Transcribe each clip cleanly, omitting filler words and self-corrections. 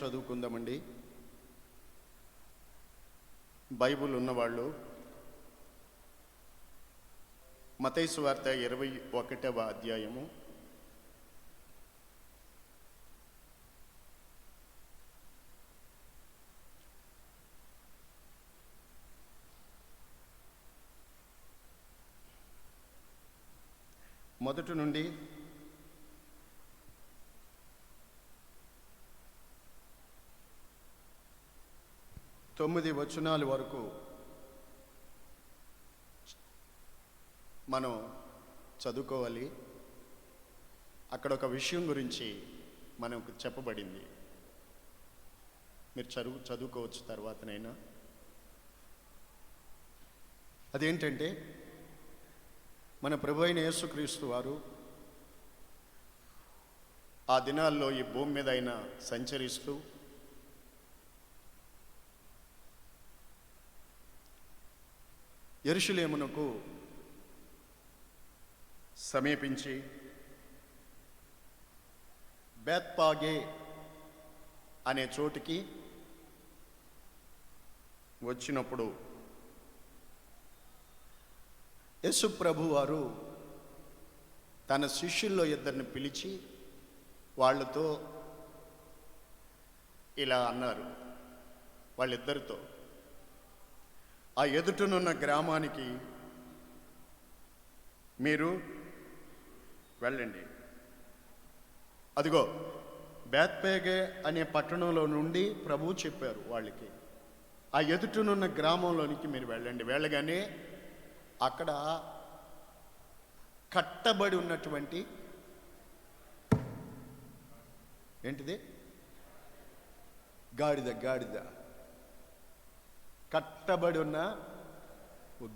చదువుకుందామండి. Bible ఉన్నవాళ్ళు మత్తయి సువార్త 21వ అధ్యాయము మొదటి నుండి 9 వచనాల వరకు మనం చదువుకోవాలి. అక్కడ ఒక విషయం గురించి మనకు చెప్పబడింది. మీరు చదువుకోవచ్చు తర్వాతనైనా. అదేంటంటే, మన ప్రభు అయిన యేసుక్రీస్తు వారు ఆ దినాల్లో ఈ భూమి మీద ఆయన సంచరిస్తూ యెరూషలేమునకు సమీపించి బేత్పాగే అనే చోటికి వచ్చినప్పుడు యేసు ప్రభు వారు తన శిష్యుల్లో ఇద్దరిని పిలిచి వాళ్ళతో ఇలా అన్నారు. వాళ్ళిద్దరితో, ఆ ఎదుటనున్న గ్రామానికి మీరు వెళ్ళండి. అదిగో బేత్పాగే అనే పట్టణంలో నుండి ప్రభువు చెప్పారు వాళ్ళకి, ఆ ఎదుటనున్న గ్రామంలోనికి మీరు వెళ్ళండి. వెళ్ళగానే అక్కడ కట్టబడి ఉన్నటువంటి ఏంటిది, గాడిద కట్టబడి ఉన్న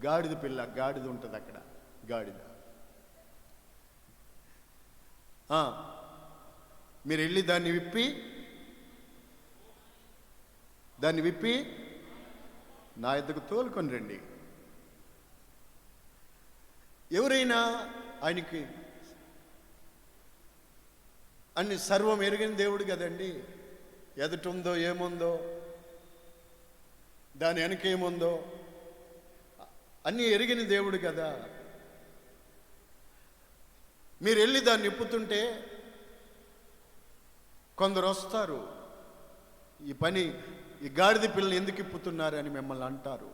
గాడిద పిల్ల, గాడిద ఉంటుంది అక్కడ, గాడిద. మీరు వెళ్ళి దాన్ని విప్పి నా యొద్దకు తోలుకొని రండి. ఎవరైనా ఆయనకి అన్ని సర్వం ఎరిగిన దేవుడు కదండి. ఎదుటుందో ఏముందో, దాని వెనకేముందో అన్నీ ఎరిగిన దేవుడు కదా. మీరు వెళ్ళి దాన్ని ఇప్పుతుంటే కొందరు వస్తారు, ఈ గాడిద పిల్లని ఎందుకు ఇప్పుతున్నారు అని మిమ్మల్ని అంటారు.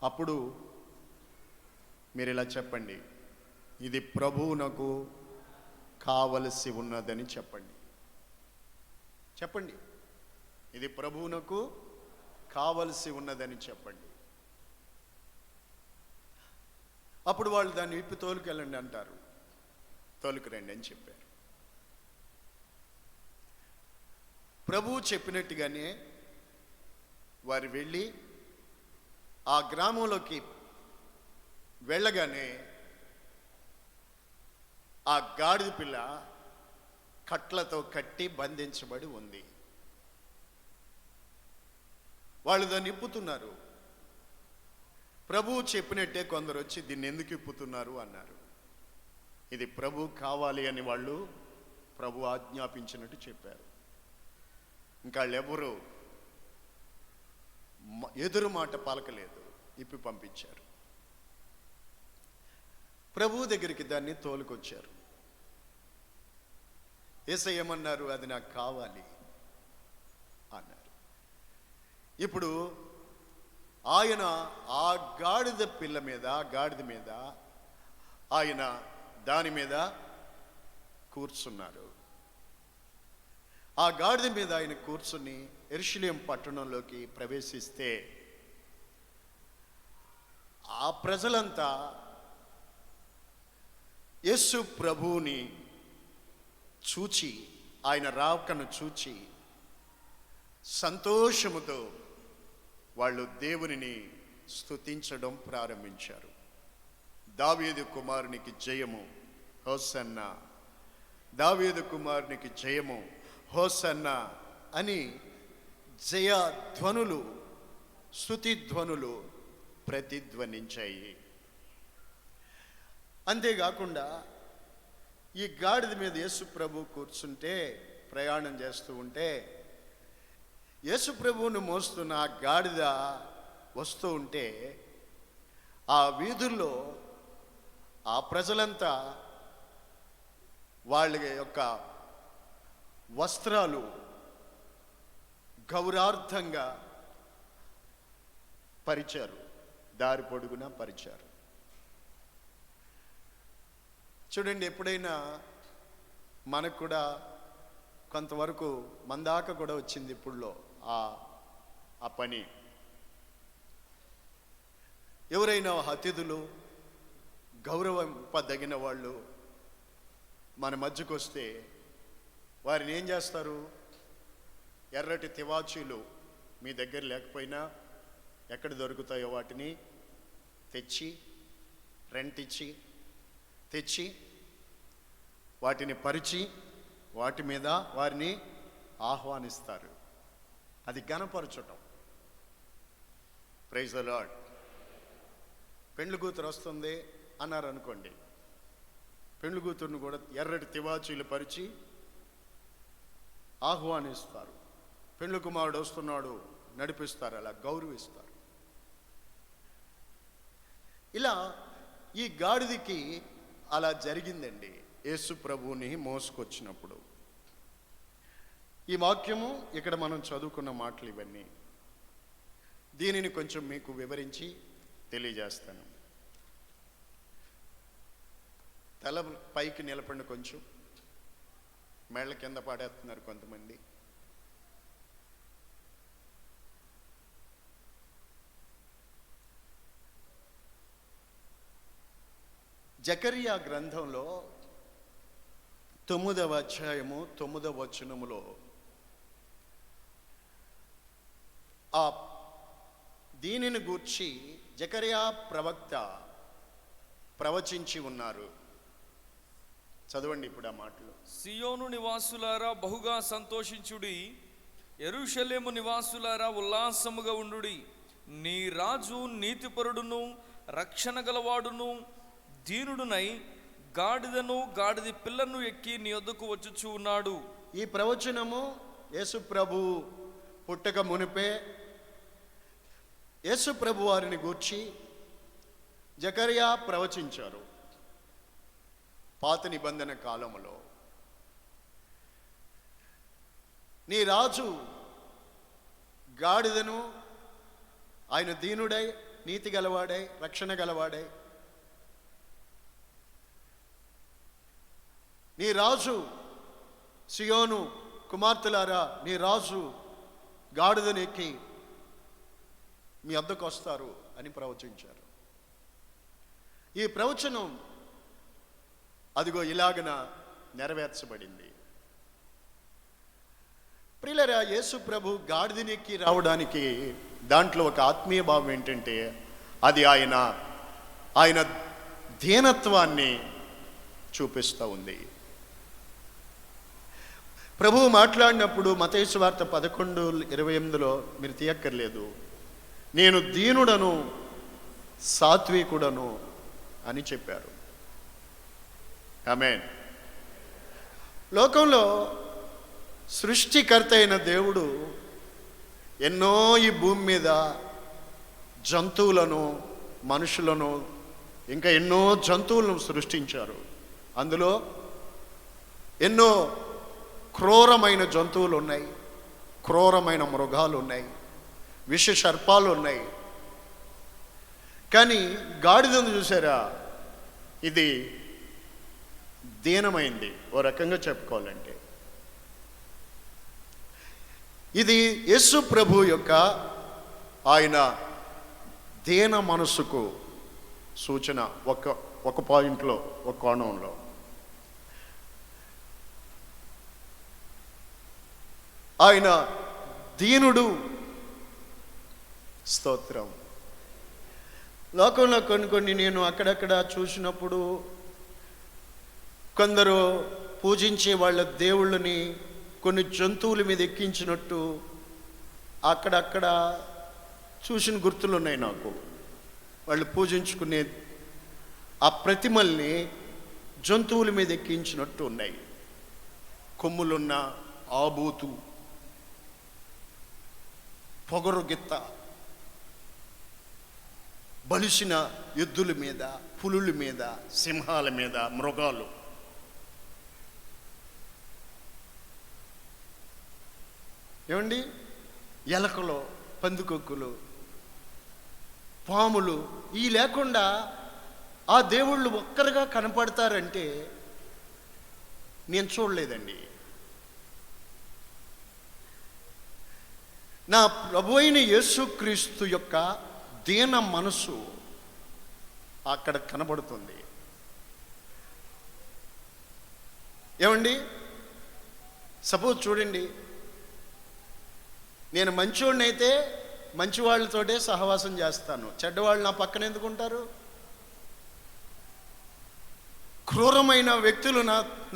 అప్పుడు మీరు ఇలా చెప్పండి, ఇది ప్రభువునకు కావలసి ఉన్నదని చెప్పండి. ఇది ప్రభువునకు కావలసి ఉన్నదని చెప్పండి. అప్పుడు వాళ్ళు దాన్ని విప్పి తోలుకెళ్ళండి అంటారు. తోలుకురండి అని చెప్పారు. ప్రభువు చెప్పినట్టుగానే వారు వెళ్ళి ఆ గ్రామంలోకి వెళ్ళగానే ఆ గాడిద పిల్ల కట్లతో కట్టి బంధించబడి ఉంది. వాళ్ళు దాన్ని ఇప్పుతున్నారు. ప్రభువు చెప్పినట్టే కొందరు వచ్చి దీన్ని ఎందుకు ఇప్పుతున్నారు అన్నారు. ఇది ప్రభు కావాలి అని వాళ్ళు ప్రభు ఆజ్ఞాపించినట్టు చెప్పారు. ఇంకా వాళ్ళెవరూ ఎదురు మాట పలకలేదు, ఇప్పి పంపించారు. ప్రభువు దగ్గరికి దాన్ని తోలుకొచ్చారు. యేసయ్య ఏమన్నారు, అది నాకు కావాలి అన్నారు. ఇప్పుడు ఆయన ఆ గాడిద మీద ఆయన దాని మీద కూర్చున్నారు. ఆ గాడిద మీద ఆయన కూర్చుని యెరూషలేము పట్టణంలోకి ప్రవేశిస్తే ఆ ప్రజలంతా యేసు ప్రభువుని చూచి, ఆయన రాకను చూచి సంతోషముతో వాళ్ళు దేవునిని స్తుతించడం ప్రారంభించారు. దావీదు కుమారునికి జయము హోసన్నా, దావీదు కుమారునికి జయము హోసన్నా అని జయధ్వనులు, స్తుతిధ్వనులు ప్రతిధ్వనించాయి. అంతేకాకుండా ఈ గాడిద మీద యేసు ప్రభు కూర్చుంటే ప్రయాణం చేస్తూ ఉంటే యేసు ప్రభువుని మోస్తున్న ఆ గాడిద వస్తూ ఉంటే ఆ వీధుల్లో ఆ ప్రజలంతా వాళ్ళ యొక్క వస్త్రాలు గౌరవార్థంగా పరిచారు, దారి పొడుగునా పరిచారు. చూడండి, ఎప్పుడైనా మనకు కూడా కొంతవరకు మందాక కూడా వచ్చింది ఇప్పుడులో ఆ పని. ఎవరైనా అతిథులు, గౌరవింపదగిన వాళ్ళు మన మధ్యకు వస్తే వారిని ఏం చేస్తారు? ఎర్రటి తివాచీలు మీ దగ్గర లేకపోయినా ఎక్కడ దొరుకుతాయో వాటిని తెచ్చి, రెంట్ ఇచ్చి తెచ్చి వాటిని పరిచి వాటి మీద వారిని ఆహ్వానిస్తారు. అది ఘనపరచటం. Praise the lord. పెండ్లి కూతురు వస్తుంది అన్నారు అనుకోండి, పెండ్లి కూతురును కూడా ఎర్రటి తివాచీలు పరిచి ఆహ్వానిస్తారు. పెండ్లి కుమారుడు వస్తున్నాడు నడిపిస్తారు, అలా గౌరవిస్తారు. ఇలా ఈ గాడిదకి అలా జరిగిందండి యేసు ప్రభువుని మోసుకొచ్చినప్పుడు. ఈ వాక్యము ఇక్కడ మనం చదువుకున్న మాటలు ఇవన్నీ. దీనిని కొంచెం మీకు వివరించి తెలియజేస్తాను. తల పైకి నిలపండి, కొంచెం మెళ్ళ కింద పాడేస్తున్నారు కొంతమంది. జకరియా గ్రంథంలో 9వ అధ్యాయము 9వ వచనములో ఆ దీనిని గూర్చి జకరియా ప్రవక్త ప్రవచించి ఉన్నారు. చదవండి ఇప్పుడు ఆ మాటలు. సియోను నివాసులారా బహుగా సంతోషించుడి, యెరూషలేము నివాసులారా ఉల్లాసముగా ఉండుడి. నీ రాజు నీతిపరుడును రక్షణ గలవాడును దీనుడునై గాడిదను గాడిద పిల్లను ఎక్కి నీ వద్దకు వచ్చుచూ ఉన్నాడు. ఈ ప్రవచనము యేసు ప్రభు పుట్టక మునిపే యేసు ప్రభు వారిని గూర్చి జకరియా ప్రవచించారు. పాత నిబంధన కాలములో నీ రాజు గాడిదను, ఆయన దీనుడై నీతి గలవాడై రక్షణ గలవాడై, నీ రాజు సియోను కుమార్తెలారా, నీ రాజు గాడిదను ఎక్కి మీ వద్దకు వస్తారు అని ప్రవచించారు. ఈ ప్రవచనం అదిగో ఇలాగన నెరవేర్చబడింది. ప్రియులారా, యేసు ప్రభు గాడిదనెక్కి రావడానికి దాంట్లో ఒక ఆత్మీయ భావం ఏంటంటే అది ఆయన దీనత్వాన్ని చూపిస్తూ ఉంది. ప్రభువు మాట్లాడినప్పుడు మత్తయి సువార్త 11:28 మీరు తీయక్కర్లేదు, నేను దీనుడను సాత్వికుడను అని చెప్పారు. ఆమేన్. లోకంలో సృష్టికర్త అయిన దేవుడు ఎన్నో ఈ భూమి మీద జంతువులను, మనుషులను, ఇంకా ఎన్నో జంతువులను సృష్టించారు. అందులో ఎన్నో క్రూరమైన జంతువులు ఉన్నాయి, క్రూరమైన మృగాలు ఉన్నాయి, విష సర్పాలు ఉన్నాయి. కానీ గాడిదను చూసారా, ఇది దీనమైంది ఓ రకంగా చెప్పుకోవాలంటే. ఇది యేసు ప్రభు యొక్క ఆయన దీన మనసుకు సూచన. ఒక పాయింట్లో, ఒక కోణంలో ఆయన దీనుడు. స్తోత్రం. లోకంలో కొన్ని నేను అక్కడక్కడ చూసినప్పుడు కొందరు పూజించే వాళ్ళ దేవుళ్ళని కొన్ని జంతువుల మీద ఎక్కించినట్టు అక్కడక్కడ చూసిన గుర్తులు ఉన్నాయి నాకు. వాళ్ళు పూజించుకునే ఆ ప్రతిమల్ని జంతువుల మీద ఎక్కించినట్టు ఉన్నాయి. కొమ్ములున్న ఆబోతు, పొగరు గిత్త, బలిసిన ఎద్దుల మీద, పులుల మీద, సింహాల మీద, మృగాలు. ఏమండి, ఎలకలు, పందికొక్కులు, పాములు, ఈ లేకుండా ఆ దేవుళ్ళు ఒక్కరుగా కనపడతారంటే నేను చూడలేదండి. నా ప్రభు అయిన యేసుక్రీస్తు యొక్క దీన మనసు అక్కడ కనబడుతుంది. ఏమండి, సపోజ్ చూడండి, నేను మంచివాడిని అయితే మంచి వాళ్ళతోటే సహవాసం చేస్తాను, చెడ్డవాళ్ళు నా పక్కన ఎందుకుంటారు? క్రూరమైన వ్యక్తులు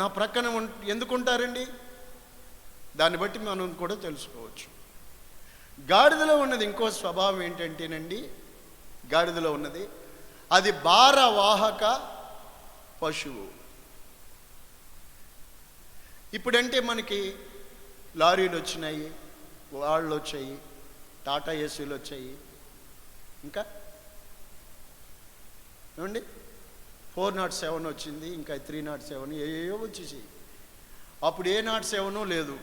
నా ప్రక్కన ఎందుకుంటారండి? దాన్ని బట్టి మనం కూడా తెలుసుకోవచ్చు. గాడిదలో ఉన్నది ఇంకో స్వభావం ఏంటంటేనండి, గాడిదలో ఉన్నది అది భారవాహక పశువు. ఇప్పుడంటే మనకి లారీలు వచ్చినాయి, వాళ్ళు వచ్చాయి, టాటా ఏసీలు వచ్చాయి, ఇంకా ఏమండి 407 వచ్చింది, ఇంకా 307 ఏవో వచ్చేసి. అప్పుడు ఏ 07 లేదు,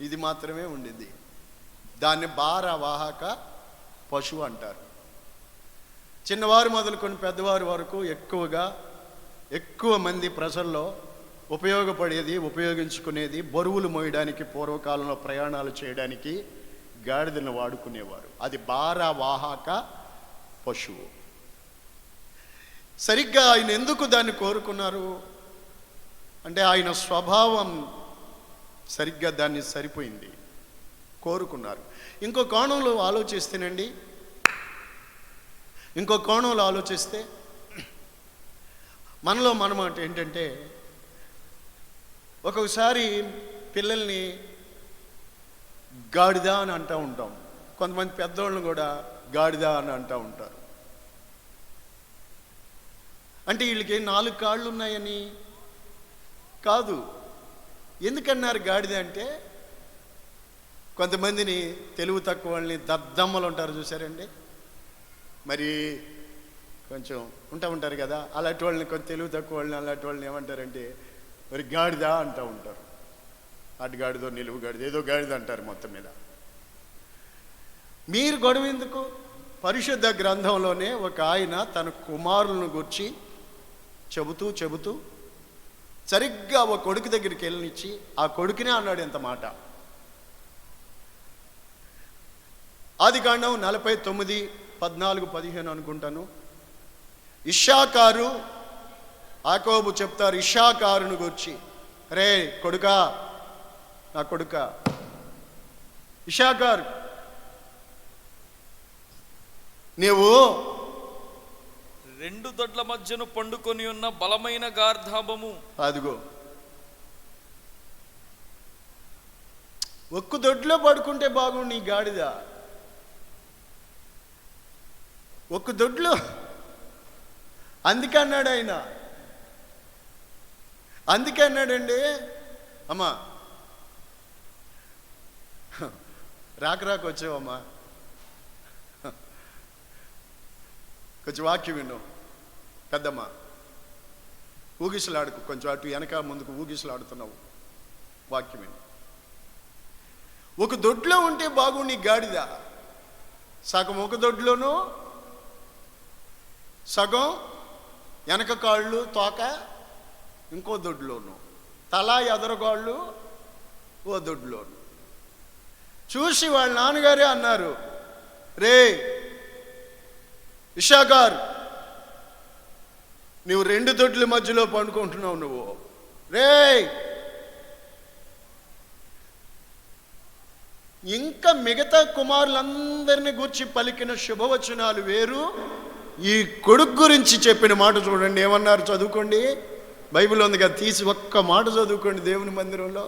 ఇది మాత్రమే ఉండింది. దాన్ని భారవాహక పశువు అంటారు. చిన్నవారు మొదలుకొని పెద్దవారి వరకు ఎక్కువ మంది ప్రజల్లో ఉపయోగించుకునేది బరువులు మోయడానికి, పూర్వకాలంలో ప్రయాణాలు చేయడానికి గాడిదను వాడుకునేవారు. అది భారవాహక పశువు. సరిగ్గా ఆయన ఎందుకు దాన్ని కోరుకున్నారు అంటే ఆయన స్వభావం సరిగ్గా దాన్ని సరిపోయింది, కోరుకున్నారు. ఇంకో కోణంలో ఆలోచిస్తే మనలో మనమాట ఏంటంటే, ఒక్కొక్కసారి పిల్లల్ని గాడిద అని అంటూ ఉంటాం, కొంతమంది పెద్దోళ్ళని కూడా గాడిద అని అంటూ ఉంటారు. అంటే వీళ్ళకి 4 కాళ్ళు ఉన్నాయని కాదు. ఎందుకన్నారు గాడిద అంటే, కొంతమందిని తెలివి తక్కువ వాళ్ళని దద్దమ్మలు ఉంటారు చూసారండి, మరి కొంచెం ఉంటారు కదా, అలాంటి వాళ్ళని, కొంచెం తెలివి తక్కువ వాళ్ళని, అలాంటి వాళ్ళని ఏమంటారంటే మరి గాడిద అంటూ ఉంటారు. అటు గాడిదో నిలువు గాడిద ఏదో గాడిద అంటారు. మొత్తం మీద మీరు గొడవ ఎందుకు? పరిశుద్ధ గ్రంథంలోనే ఒక ఆయన తన కుమారులను గురించి చెబుతూ సరిగ్గా ఒక కొడుకు దగ్గరికి వెళ్ళనిచ్చి ఆ కొడుకునే అన్నాడు ఎంత మాట. ఆదికాండం 49:14-15 అనుకుంటాను. ఇశ్శాకారు, యాకోబు చెప్తారు ఇశ్శాకారును గురించి, రే కొడుకా, నా కొడుక ఇశ్శాకారు, నీవు 2 దొడ్ల మధ్యను పండుకొని ఉన్న బలమైన గార్ధాబము. అదిగో, ఒక్క దొడ్లో పడుకుంటే బాగుండు నీ గాడిద. ఒక్క దొడ్లో, అందుకే అన్నాడు ఆయన. అందుకే అన్నాడండి, అమ్మా రాక వచ్చావమ్మా, కొంచెం వాక్యం విను, పెద్దమ్మ ఊగిసలాడుకు, కొంచెం అటు వెనక ముందుకు ఊగిసలాడుతున్నావు, వాక్యం విను. ఒక దొడ్లో ఉంటే బాగుండి గాడిద, సగం ఒక దొడ్లోనూ, సగం వెనక కాళ్ళు తోక ఇంకో దొడ్లోను, తల ఎదరగాళ్ళు ఓ దొడ్లోను. చూసి వాళ్ళ నాన్నగారే అన్నారు, రే ఇశ్శాకారు, నువ్వు 2 దొడ్ల మధ్యలో పండుకుంటున్నావు, నువ్వు రే. ఇంకా మిగతా కుమారులందరినీ గూర్చి పలికిన శుభవచనాలు వేరు, ఈ కొడుకు గురించి చెప్పిన మాట చూడండి. ఏమన్నారు? చదువుకోండి, బైబిల్ ఉంది కదా, తీసి ఒక్క మాట చదువుకోండి దేవుని మందిరంలో.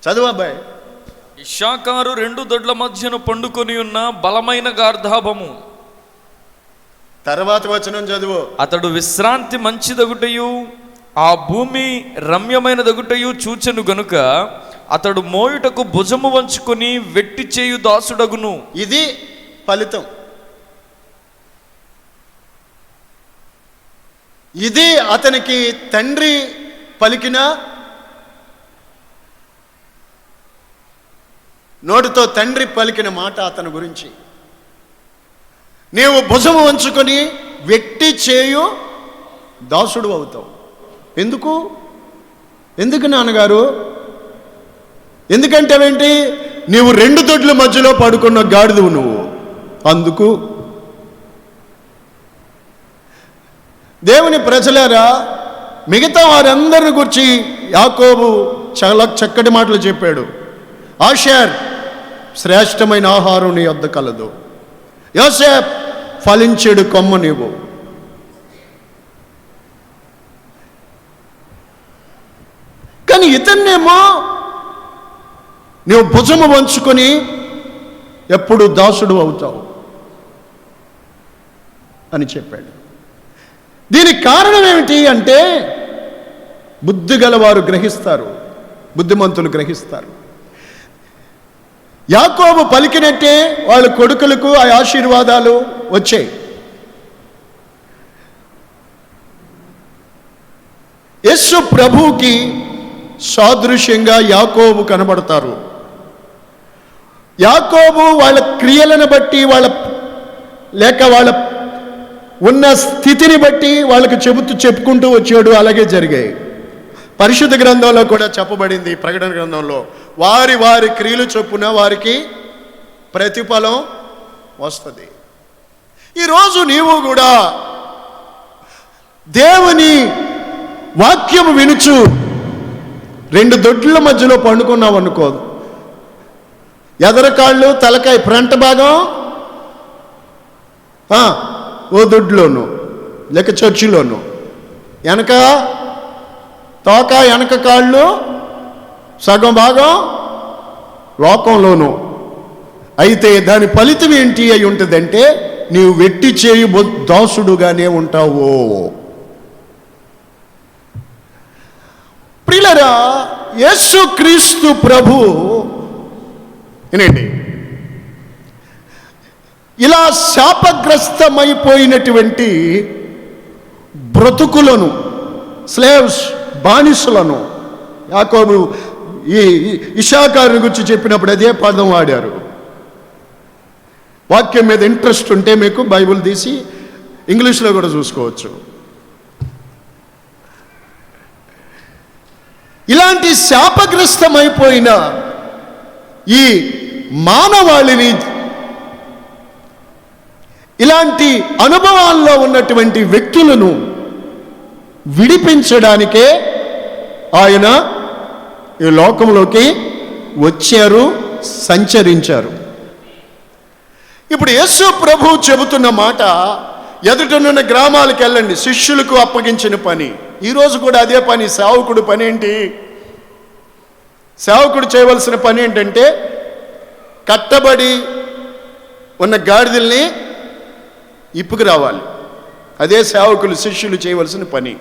చదువు అబ్బాయి. ఇశ్శాకారు 2 దొడ్ల మధ్యను పండుకొని ఉన్న బలమైన గార్ధాబము. తర్వాత వచనం చదువు. అతడు విశ్రాంతి మంచిదగుటయు ఆ భూమి రమ్యమైన దగుటయు చూచెను గనుక అతడు మోయుటకు భుజము వంచుకొని వెట్టి చేయు దాసుడగును. ఇది ఫలితం. ఇది అతనికి తండ్రి పలికిన, నోటితో తండ్రి పలికిన మాట అతని గురించి. నీవు భుజము వంచుకొని వెట్టి చేయు దాసుడు అవుతావు. ఎందుకు నాన్నగారు? ఎందుకంటేవేంటి? నీవు రెండు దొడ్ల మధ్యలో పడుకున్న గాడిదవు నువ్వు. అందుకు దేవుని ప్రజలారా, మిగతా వారందరిని గురించి యాకోబు చాలా చక్కటి మాటలు చెప్పాడు. ఆషేర్ శ్రేష్టమైన ఆహారం నీ వద్ద కలదు, యోసేపు ఫలించెడు కొమ్మ నీవు. కానీ ఇతన్నేమో నువ్వు భుజము వంచుకొని ఎప్పుడు దాసుడు అవుతావు అని చెప్పాడు. దీనికి కారణం ఏమిటి అంటే, బుద్ధి గలవారు గ్రహిస్తారు, బుద్ధిమంతులు గ్రహిస్తారు. యాకోబు పలికినట్టే వాళ్ళ కొడుకులకు ఆ ఆశీర్వాదాలు వచ్చాయి. యేసు ప్రభువుకి సాదృశ్యంగా యాకోబు కనబడతారు. యాకోబు వాళ్ళ క్రియలను బట్టి, వాళ్ళ ఉన్న స్థితిని బట్టి వాళ్ళకు చెప్పుకుంటూ వచ్చాడు. అలాగే జరిగాయి. పరిశుద్ధ గ్రంథంలో కూడా చెప్పబడింది, ప్రకటన గ్రంథంలో, వారి వారి క్రియలు చొప్పున వారికి ప్రతిఫలం వస్తుంది. ఈరోజు నీవు కూడా దేవుని వాక్యం వినుచు రెండు దొడ్ల మధ్యలో పండుకున్నావు అనుకోదు. ఎదరకాళ్ళు, తలకాయ ఫ్రంట్ భాగం ఓ దొడ్లోను లేక చర్చిలోను, వెనక తోక వెనక కాళ్ళు సగం భాగం లోకంలోను. అయితే దాని ఫలితం ఏంటి అయి ఉంటుందంటే, నీవు వెట్టి చేయు దాసుడుగానే ఉంటావు. ప్రియులారా, యేసుక్రీస్తు ప్రభు వినండి, ఇలా శాపగ్రస్తమైపోయినటువంటి బ్రతుకులను, స్లేవ్స్, బానిసలను, యాకోబు ఈ ఇషాకారుని గురించి చెప్పినప్పుడు అదే పదం వాడారు. వాక్యం మీద ఇంట్రెస్ట్ ఉంటే మీకు బైబిల్ తీసి ఇంగ్లీష్లో కూడా చూసుకోవచ్చు. ఇలాంటి శాపగ్రస్తమైపోయిన ఈ మానవాళిని, ఇలాంటి అనుభవాల్లో ఉన్నటువంటి వ్యక్తులను విడిపించడానికే ఆయన ఈ లోకంలోకి వచ్చారు, సంచరించారు. ఇప్పుడు యేసు ప్రభు చెబుతున్న మాట, ఎదుటనున్న గ్రామాలకు వెళ్ళండి, శిష్యులకు అప్పగించిన పని. ఈరోజు కూడా అదే పని. సేవకుడు పని ఏంటి? సేవకుడు చేయవలసిన పని ఏంటంటే, కట్టబడి ఉన్న గాడిదల్ని ఇప్పుకు రావాలి. అదే సేవకులు, శిష్యులు చేయవలసిన పని.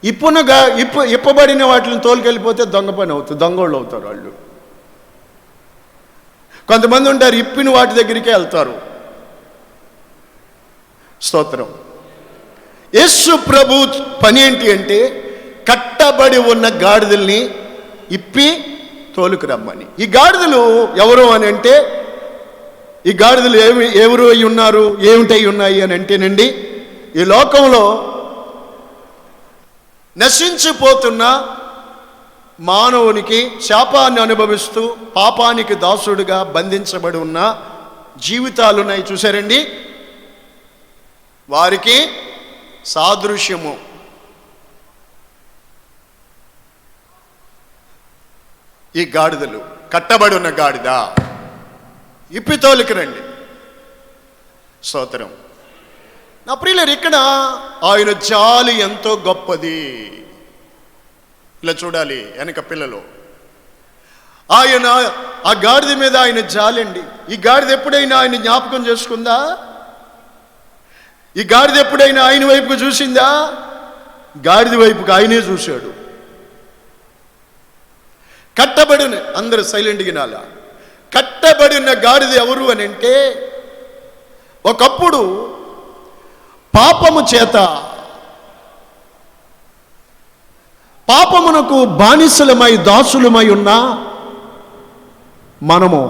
ఇప్పబడిన వాటిని తోలుకెళ్ళిపోతే దొంగ పని అవుతుంది, దొంగోళ్ళు అవుతారు వాళ్ళు. కొంతమంది ఉంటారు, ఇప్పిన వాటి దగ్గరికే వెళ్తారు. స్తోత్రం. యేసు ప్రభు పని ఏంటి అంటే, కట్టబడి ఉన్న గాడిదల్ని ఇప్పి తోలుకు రమ్మని. ఈ గాడిదలు ఎవరు అని అంటే, ఈ గాడిదలు ఎవరు అయి ఉన్నారు, ఏమిటై ఉన్నాయి అని అంటేనండి, ఈ లోకంలో నశించిపోతున్న మానవునికి, శాపాన్ని అనుభవిస్తూ పాపానికి దాసుడుగా బంధించబడి ఉన్న జీవితాలున్నాయి చూసారండి, వారికి సాదృశ్యము. ఈ గాడిదలు, కట్టబడి ఉన్న గాడిద ఇప్పి తోలికి రండి. స్తోత్రం. నా ప్రియులారు, ఇక్కడ ఆయన జాలి ఎంతో గొప్పది. ఇలా చూడాలి వెనక పిల్లలు. ఆయన ఆ గాడిద మీద ఆయన జాలండి. ఈ గాడిద ఎప్పుడైనా ఆయన జ్ఞాపకం చేసుకుందా? ఈ గాడిద ఎప్పుడైనా ఆయన వైపుకు చూసిందా? గాడిద వైపుకి ఆయనే చూశాడు. కట్టబడిన, అందరూ సైలెంట్గా వినాలా, కట్టబడిన గాడిద ఎవరు అని అంటే, ఒకప్పుడు పాపము చేత పాపమునకు బానిసలమై దాసులమై ఉన్న మనము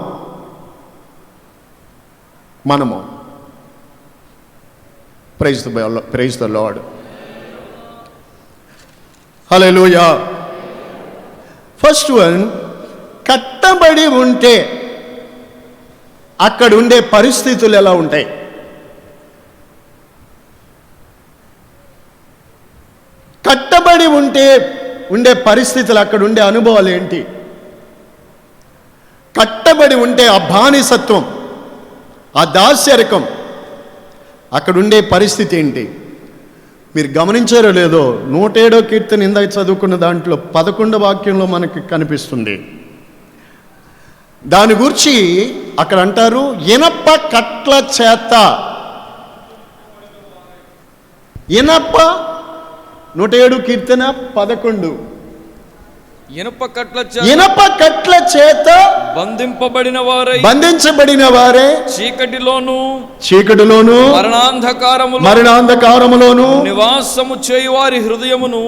praise the lord, hallelujah. First one, కట్టబడి ఉంటే అక్కడ ఉండే పరిస్థితులు ఎలా ఉంటాయి? కట్టబడి ఉండే పరిస్థితులు, అక్కడ ఉండే అనుభవాలు ఏంటి? కట్టబడి ఉంటే ఆ బానిసత్వం, ఆ దాస్యరకం, అక్కడ ఉండే పరిస్థితి ఏంటి? మీరు గమనించారో లేదో, 107వ కీర్తన ఇందాక చదువుకున్న దాంట్లో 11వ వాక్యంలో మనకి కనిపిస్తుంది. దాని గురించి అక్కడ అంటారు, ఇనప కట్ల చేత. ఇనప 107 కీర్తన 11. ఇనప కట్ల చేత బంధించబడిన వారే చీకటిలోను మరణాంధకారములోను నివాసము చేయువారి హృదయమును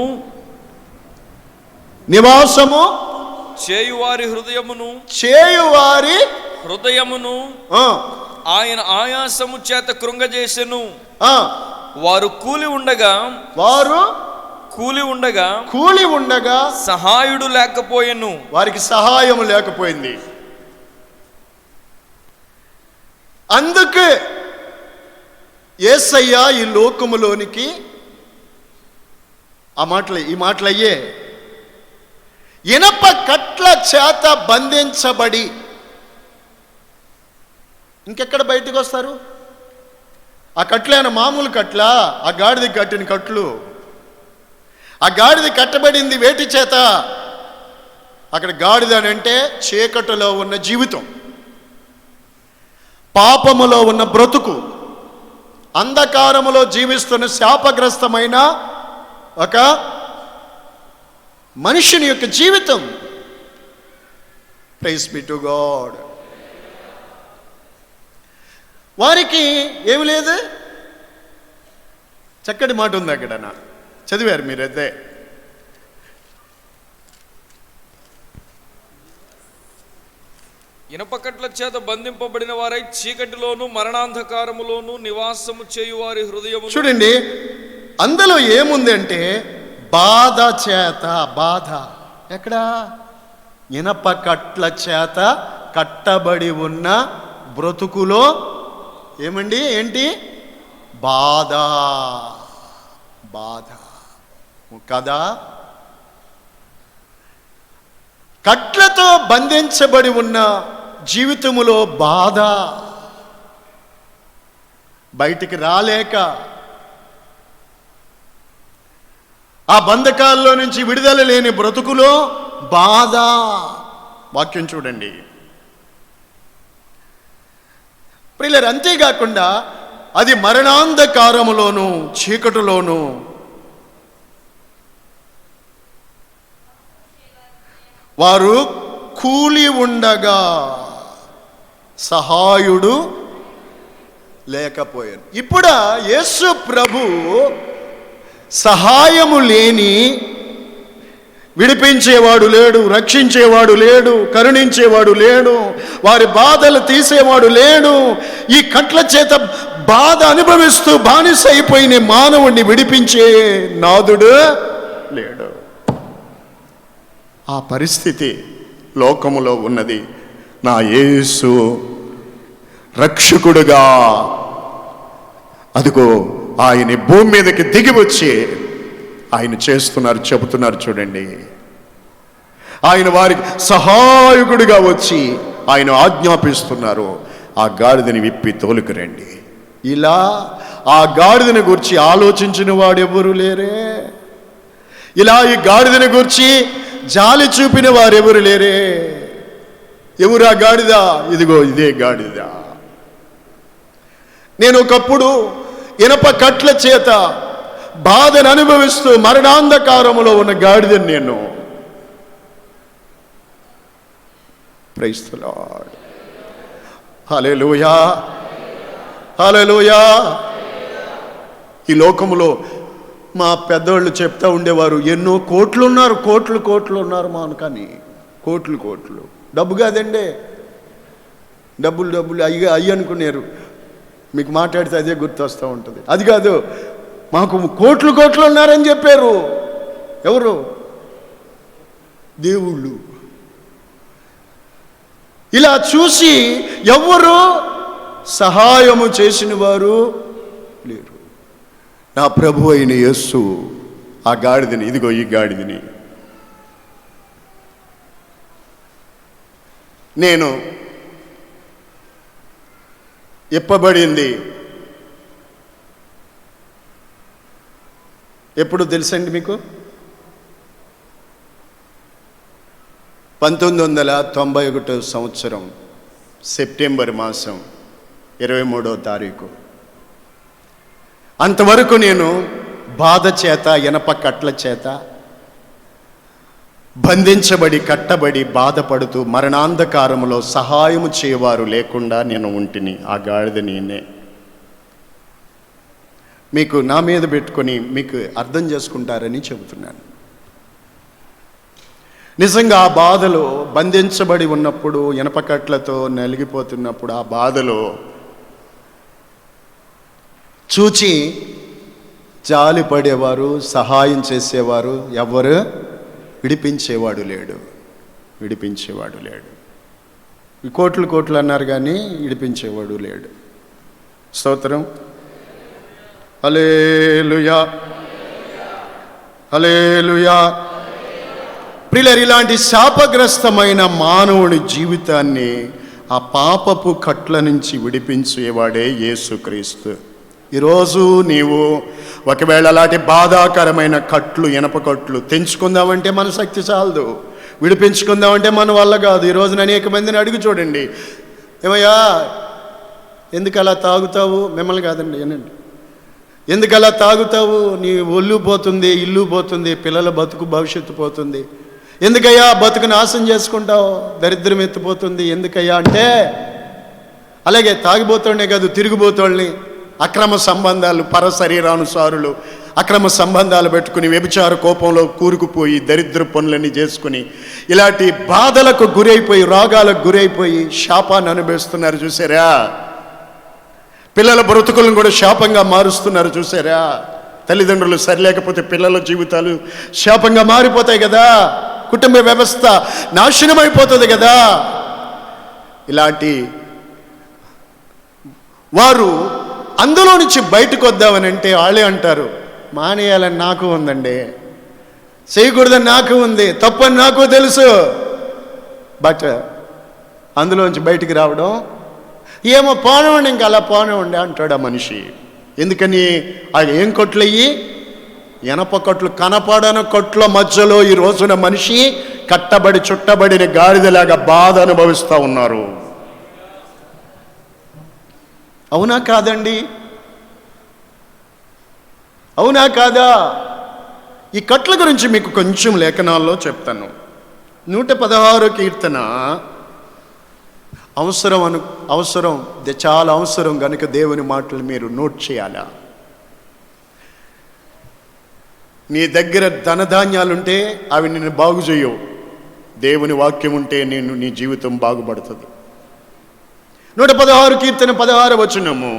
ఆయన ఆయాసము చేత కృంగజేసెను. వారు కూలి ఉండగా సహాయుడు లేకపోయెను. వారికి సహాయం లేకపోయింది. అందుకే యేసయ్య ఈ లోకములోనికి ఈ మాటలు అయ్యే, ఇనప కట్ల చేత బంధించబడి ఇంకెక్కడ బయటకు వస్తారు? ఆ కట్లైన మామూలు కట్ల, ఆ గాడిద కట్టిన కట్లు, ఆ గాడిద కట్టబడింది వేటి చేత. అక్కడ గాడిద అంటే చీకటిలో ఉన్న జీవితం, పాపములో ఉన్న బ్రతుకు, అంధకారములో జీవిస్తున్న శాపగ్రస్తమైన ఒక మనుషుని యొక్క జీవితం. Praise be to God. వారికి ఏమి లేదు. చక్కటి మాట ఉంది అక్కడ, చదివారు మీరైతే. ఇనపకట్ల చేత బంధింపబడిన వారై చీకటిలోను మరణాంధకారములోను నివాసము చేయువారి హృదయము. చూడండి, అందులో ఏముంది అంటే బాధ చేత. బాధ ఎక్కడ? ఇనపకట్ల చేత కట్టబడి ఉన్న బ్రతుకులో ఏంటి? బాధ కదా. కట్లతో బంధించబడి ఉన్న జీవితములో బాధ, బయటికి రాలేక, ఆ బంధకాల్లో నుంచి విడుదల లేని బ్రతుకులో బాధ. వాక్యం చూడండి ప్రియులారా. అంతేకాకుండా అది మరణాంధకారములోను చీకటిలోను వారు కూలి ఉండగా సహాయుడు లేకపోయాను. ఇప్పుడు యేసు ప్రభు సహాయము లేని, విడిపించేవాడు లేడు, రక్షించేవాడు లేడు, కరుణించేవాడు లేడు, వారి బాధలు తీసేవాడు లేడు. ఈ కట్ల చేత బాధ అనుభవిస్తూ బానిస అయిపోయిన మానవుణ్ణి విడిపించే నాదుడు లేడు. ఆ పరిస్థితి లోకములో ఉన్నది. నా యేసు రక్షకుడుగా అదిగో ఆయన భూమి మీదకి దిగి వచ్చి ఆయన చెబుతున్నారు చూడండి. ఆయన వారికి సహాయకుడిగా వచ్చి ఆయన ఆజ్ఞాపిస్తున్నారు, ఆ గాడిదని విప్పి తోలుకురండి. ఇలా ఆ గాడిదని గురించి ఆలోచించిన వాడు ఎవరు లేరే. ఇలా ఈ గాడిదని గురించి జాలి చూపిన వారెవరు లేరే. ఎవరు ఆ గాడిద? ఇదిగో ఇదే గాడిద. నేను ఒకప్పుడు ఇనప కట్ల చేత బాధను అనుభవిస్తూ మరణాంధకారములో ఉన్న గాడిదని నేను. Praise the lord. Hallelujah, hallelujah. ఈ లోకములో మా పెద్దవాళ్ళు చెప్తా ఉండేవారు, ఎన్నో కోట్లు ఉన్నారు, కోట్లు ఉన్నారు మా కానీ. కోట్లు డబ్బు కాదండి, డబ్బులు అయ్యి అనుకున్నారు. మీకు మాట్లాడితే అదే గుర్తొస్తూ ఉంటుంది. అది కాదు, మాకు కోట్లు ఉన్నారని చెప్పారు. ఎవరు? దేవుళ్ళు. ఇలా చూసి ఎవరు సహాయము చేసిన వారు లేరు. నా ప్రభు అయిన యేసు ఆ గాడిదని, ఇదిగో ఈ గాడిదని నేను ఇప్పబడింది ఎప్పుడు తెలుసండి మీకు? 1991 సంవత్సరం సెప్టెంబర్ మాసం 23వ తారీఖు. అంతవరకు నేను బాధ చేత, ఇనప కట్ల చేత బంధించబడి, కట్టబడి, బాధపడుతూ మరణాంధకారములో సహాయము చేయవారు లేకుండా నేను ఉంటిని. ఆ గాడిద నేనే. మీకు నా మీద పెట్టుకొని మీకు అర్థం చేసుకుంటారని చెబుతున్నాను. నిజంగా ఆ బాధలో బంధించబడి ఉన్నప్పుడు, ఇనపకట్లతో నలిగిపోతున్నప్పుడు, ఆ బాధలో చూచి జాలి పడేవారు, సహాయం చేసేవారు ఎవరు? విడిపించేవాడు లేడు. ఈ కోట్లు అన్నారు కానీ విడిపించేవాడు లేడు. స్తోత్రం. హల్లెలూయా, హల్లెలూయా. ప్రియులారా, ఇలాంటి శాపగ్రస్తమైన మానవుని జీవితాన్ని ఆ పాపపు కట్ల నుంచి విడిపించేవాడే యేసుక్రీస్తు. ఈరోజు నీవు ఒకవేళ అలాంటి బాధాకరమైన కట్లు, ఇనప కట్లు తెంచుకుందామంటే మన శక్తి చాలదు, విడిపించుకుందామంటే మన వల్ల కాదు. ఈరోజు అనేక మందిని అడిగి చూడండి, ఏమయ్యా ఎందుకు అలా తాగుతావు? మిమ్మల్ని కాదండి, ఏనండి, ఎందుకు అలా తాగుతావు? నీ ఒళ్ళు పోతుంది, ఇల్లు పోతుంది, పిల్లల బతుకు భవిష్యత్తు పోతుంది. ఎందుకయ్యా బతుకు నాశనం చేసుకుంటావు? దరిద్రం ఎత్తిపోతుంది. ఎందుకయ్యా అంటే, అలాగే తాగిపోతుండే కాదు, తిరిగిపోతోళ్ళని, అక్రమ సంబంధాలు, పరశరీరానుసారులు అక్రమ సంబంధాలు పెట్టుకుని వ్యభిచార కోపంలో కూరుకుపోయి దరిద్ర పనులన్నీ చేసుకుని ఇలాంటి బాధలకు గురైపోయి, రోగాలకు గురైపోయి శాపాన్ని అనుభవిస్తున్నారు చూసారా? పిల్లల బ్రతుకులను కూడా శాపంగా మారుస్తున్నారు చూసారా? తల్లిదండ్రులు సరిలేకపోతే పిల్లల జీవితాలు శాపంగా మారిపోతాయి కదా, కుటుంబ వ్యవస్థ నాశనమైపోతుంది కదా. ఇలాంటి వారు అందులో నుంచి బయటకు వద్దామని అంటే వాళ్ళే అంటారు, మానేయాలని నాకు ఉందండి, చేయకూడదని నాకు ఉంది, తప్పని నాకు తెలుసు, బట్ అందులోంచి బయటికి రావడం ఏమో పోనివ్వండి, ఇంకా అలా పోనివ్వండి అంటాడు ఆ మనిషి. ఎందుకని? ఆ ఏం కొట్లయ్యి? ఎనప కొట్లు, కనపడని కొట్ల మధ్యలో ఈ రోజున మనిషి కట్టబడి చుట్టబడిన గాడిదలాగా బాధ అనుభవిస్తూ ఉన్నారు. అవునా కాదండి? అవునా కాదా? ఈ కట్ల గురించి మీకు కొంచెం లేఖనాల్లో చెప్తాను. 116 కీర్తన అవసరం చాలా అవసరం కనుక దేవుని మాటలు మీరు నోట్ చేయాలా. నీ దగ్గర ధనధాన్యాలుంటే అవి నిన్ను బాగు చేయవు. దేవుని వాక్యం ఉంటే నీ జీవితం బాగుపడుతుంది. 116 కీర్తన 16వ వచనము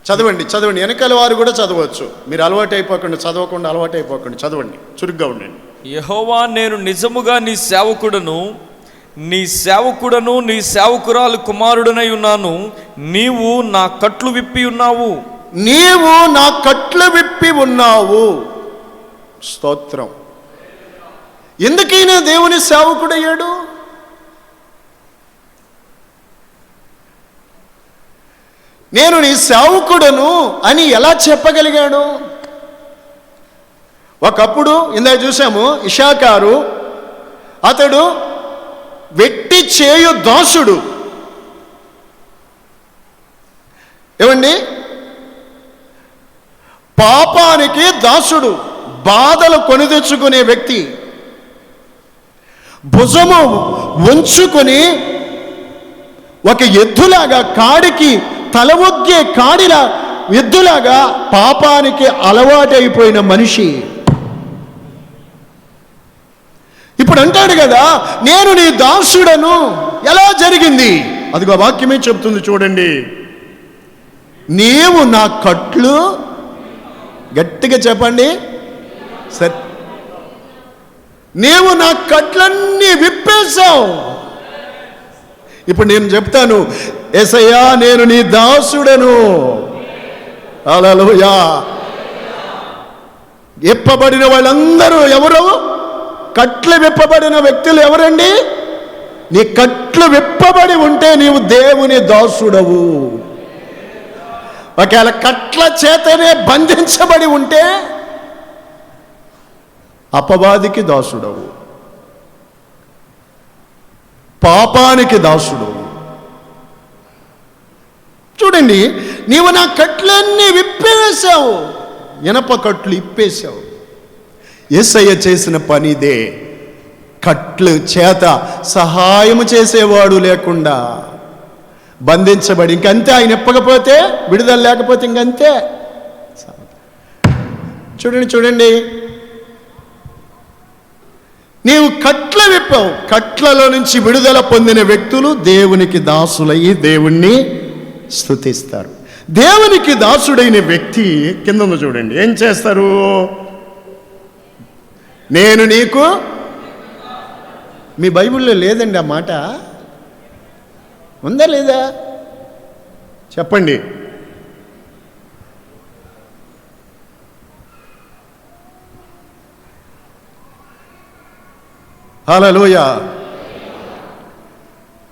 చదవండి. వెనకాల వారు కూడా చదవచ్చు. మీరు అలవాటు అయిపోకండి, చదవకుండా అలవాటు అయిపోకండి, చదవండి, చురుగ్గా ఉండండి. యెహోవా, నేను నిజముగా నీ సేవకుడను, నీ సేవకురాలు కుమారుడనై ఉన్నాను. నీవు నా కట్లు విప్పి ఉన్నావు. స్తోత్రం. ఎందుకైనా దేవుని సేవకుడయ్యాడు? నేను నీ సేవకుడను అని ఎలా చెప్పగలిగాడు? ఒకప్పుడు ఇందాక చూసాము, ఇషాకారు అతడు వెట్టి చేయు దాసుడు. ఏమండి? పాపానికి దాసుడు, బాధలు కొని తెచ్చుకునే వ్యక్తి, భుజము ఉంచుకొని ఒక ఎద్దులాగా, కాడికి తల ఒగ్గే కాడిలా ఎద్దులాగా పాపానికి అలవాటైపోయిన మనిషి. ఇప్పుడు అంటాడు కదా, నేను నీ దాసుడను. ఎలా జరిగింది? అదిగో వాక్యమే చెప్తుంది చూడండి. నీవు నా కట్లు, గట్టిగా చెప్పండి సరే, నీవు నా కట్లన్నీ విప్పేశావు. ఇప్పుడు నేను చెప్తాను, యేసయ్యా నేను నీ దాసుడను. హల్లెలూయా. విప్పబడిన వాళ్ళందరూ ఎవరు? కట్లు విప్పబడిన వ్యక్తులు ఎవరండి? నీ కట్లు విప్పబడి ఉంటే నీవు దేవుని దాసుడవు. ఒకవేళ కట్ల చేతనే బంధించబడి ఉంటే అపవాదికి దాసుడవు, పాపానికి దాసుడవు. చూడండి, నీవు నా కట్లన్నీ విప్పివేశావు, ఇనప కట్లు ఇప్పేశావు. యేసయ్య చేసిన పని ఇదే. కట్లు చేత సహాయము చేసేవాడు లేకుండా బంధించబడి ఇంకంతే. ఆయన ఇప్పకపోతే, విడుదల లేకపోతే ఇంకంతే. చూడండి, నీవు కట్ల విప్పావు. కట్లలో నుంచి విడుదల పొందిన వ్యక్తులు దేవునికి దాసులయ్యి దేవుణ్ణి స్తుతిస్తారు. దేవునికి దాసుడైన వ్యక్తి కింద చూడండి ఏం చేస్తారు? నేను నీకు, మీ బైబిల్లో లేదండి ఆ మాట, ఉందా లేదా చెప్పండి. హల్లెలూయా.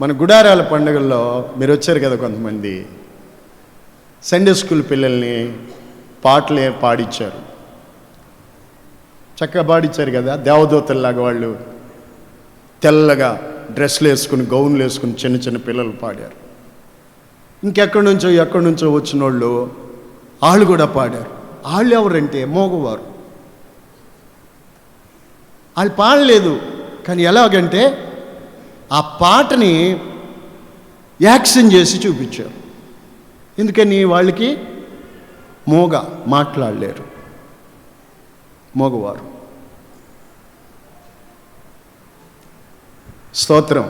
మన గుడారాల పండుగల్లో మీరు వచ్చారు కదా, కొంతమంది సండే స్కూల్ పిల్లల్ని పాటలు పాడిచ్చారు, చక్కగా పాడిచ్చారు కదా. దేవదూతల్లాగా వాళ్ళు తెల్లగా డ్రెస్లు వేసుకుని, గౌన్లు వేసుకుని చిన్న చిన్న పిల్లలు పాడారు. ఇంకెక్కడి నుంచో వచ్చిన వాళ్ళు కూడా పాడారు. వాళ్ళు ఎవరంటే మోగవారు. వాళ్ళు పాడలేదు, కానీ ఎలాగంటే ఆ పాటని యాక్షన్ చేసి చూపించారు. ఎందుకని? వాళ్ళకి మాట్లాడలేరు, మోగవారు. స్తోత్రం.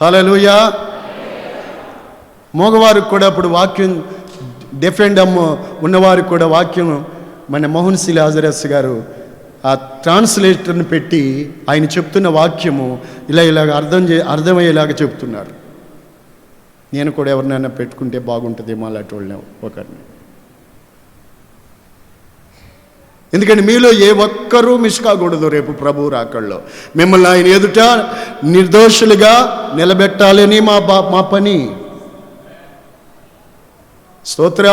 హల్లెలూయా. మోగవారికి కూడా ఇప్పుడు వాక్యం డిఫరెంట్ ఉన్నవారికి కూడా వాక్యం మన మోహన్ సి లాజరస్ గారు ఆ ట్రాన్స్లేటర్ని పెట్టి ఆయన చెప్తున్న వాక్యము ఇలాగ అర్థమయ్యేలాగా చెప్తున్నారు. నేను కూడా ఎవరినైనా పెట్టుకుంటే బాగుంటుందేమో అలాంటి వాళ్ళని ఒకరిని. ఎందుకంటే మీలో ఏ ఒక్కరూ మిస్ కాకూడదు రేపు ప్రభు రాకల్లో. మిమ్మల్ని ఆయన ఎదుట నిర్దోషులుగా నిలబెట్టాలని మా పని. స్తోత్ర.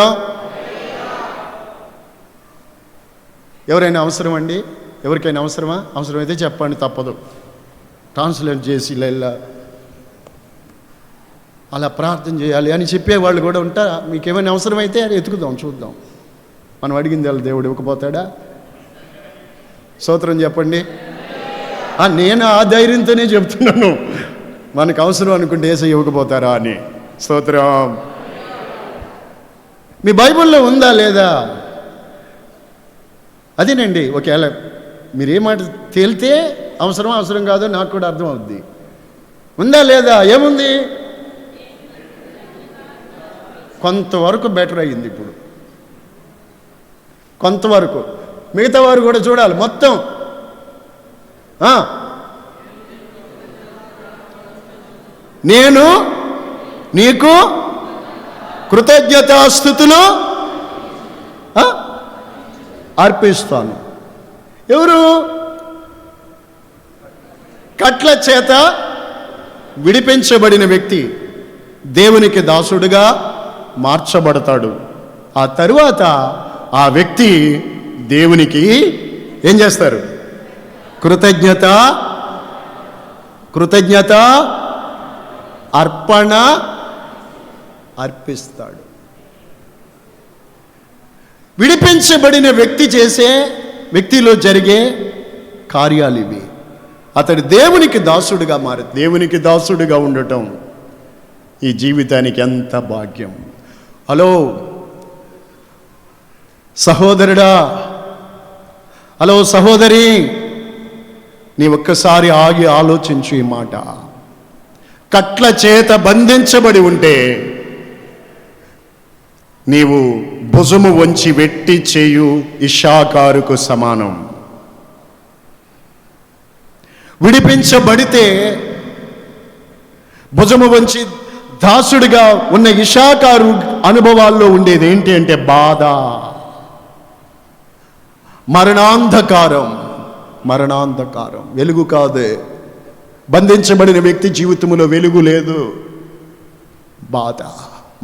ఎవరైనా అవసరం అండి? ఎవరికైనా అవసరమా? అవసరమైతే చెప్పండి, తప్పదు. ట్రాన్స్లేట్ చేసి ఇలా అలా ప్రార్థన చేయాలి అని చెప్పేవాళ్ళు కూడా ఉంటారా? మీకేమైనా అవసరమైతే అది ఎతుకుదాం, చూద్దాం. మనం అడిగింది వాళ్ళు దేవుడు ఇవ్వకపోతాడా? స్తోత్రం చెప్పండి. నేను ఆ ధైర్యంతోనే చెప్తున్నాను, మనకు అవసరం అనుకుంటే ఏసై ఇవ్వకపోతారా అని. స్తోత్రం. మీ బైబిల్లో ఉందా లేదా? అదేనండి. ఒకవేళ మీరే మాట తేలితే అవసరం కాదో నాకు కూడా అర్థం అవుద్ది. ఉందా లేదా? ఏముంది? కొంతవరకు బెటర్ అయ్యింది ఇప్పుడు, కొంతవరకు. మిగతా వారు కూడా చూడాలి మొత్తం. నేను నీకు కృతజ్ఞతాస్తుతులు అర్పిస్తాను. ఎవరు? కట్ల చేత విడిపించబడిన వ్యక్తి దేవునికి దాసుడుగా మార్చబడతాడు. ఆ తరువాత ఆ వ్యక్తి దేవునికి ఏం చేస్తారు? కృతజ్ఞత అర్పణ అర్పిస్తాడు. విడిపించబడిన వ్యక్తిలో జరిగే కార్యాలు ఇవి. అతడు దేవునికి దాసుడుగా దేవునికి దాసుడుగా ఉండటం ఈ జీవితానికి ఎంత భాగ్యం. హలో సహోదరుడా, హలో సహోదరి, నీ ఒక్కసారి ఆగి ఆలోచించు ఈ మాట. కట్ల చేత బంధించబడి ఉంటే నీవు భుజము వంచి వెట్టి చేయు ఇషాకారుకు సమానం. విడిపించబడితే భుజము వంచి దాసుడిగా ఉన్న ఇషాకారు అనుభవాల్లో ఉండేది ఏంటి అంటే బాధ, మరణాంధకారం. వెలుగు కాదే. బంధించబడిన వ్యక్తి జీవితంలో వెలుగు లేదు. బాధ,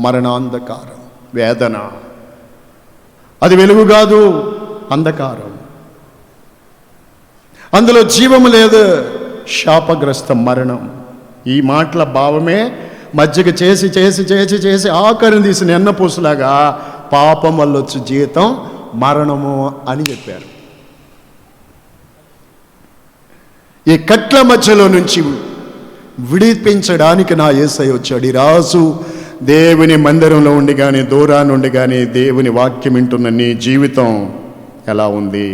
మరణాంధకారం, వేదన. అది వెలుగు కాదు, అంధకారం. అందులో జీవము లేదు, శాపగ్రస్త మరణం. ఈ మాటల భావమే మజ్జిగ చేసి చేసి చేసి చేసి ఆఖరిని తీసిన ఎన్నపూసలాగా పాపం వల్ల వచ్చి జీతం మరణము అని చెప్పారు. ఈ కట్ల మధ్యలో నుంచి విడిపించడానికి నా యేసయ్య వచ్చాడు. ఈ రాజు దేవుని మందిరంలో ఉండి కానీ దూరాన్ని ఉండి కానీ దేవుని వాక్యం వింటున్న నీ జీవితం ఎలా ఉంది?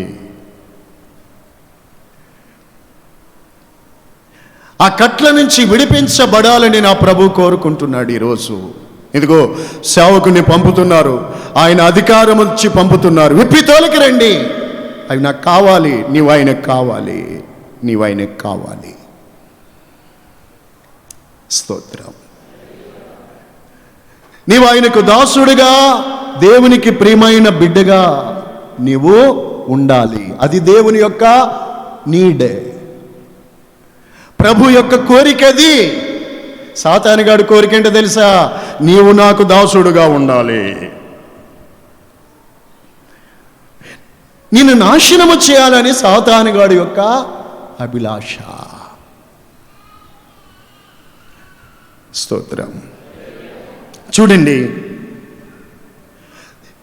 ఆ కట్ల నుంచి విడిపించబడాలని నా ప్రభు కోరుకుంటున్నాడు ఈరోజు. ఇదిగో సేవకుని పంపుతున్నారు, ఆయన అధికారం వచ్చి పంపుతున్నారు. విప్పి తోలికి రండి, అవి నాకు కావాలి, నీవు ఆయనకు కావాలి, నీవు ఆయనకు కావాలి. స్తోత్రం. నీవు ఆయనకు దాసుడిగా, దేవునికి ప్రియమైన బిడ్డగా నీవు ఉండాలి. అది దేవుని యొక్క నీడే, ప్రభు యొక్క కోరిక. అది సాతానుగాడి కోరిక ఏంటో తెలుసా? నీవు నాకు దాసుడుగా ఉండాలి, నిన్ను నాశనము చేయాలని సాతానుగాడి యొక్క అభిలాష. స్తోత్రం. చూడండి,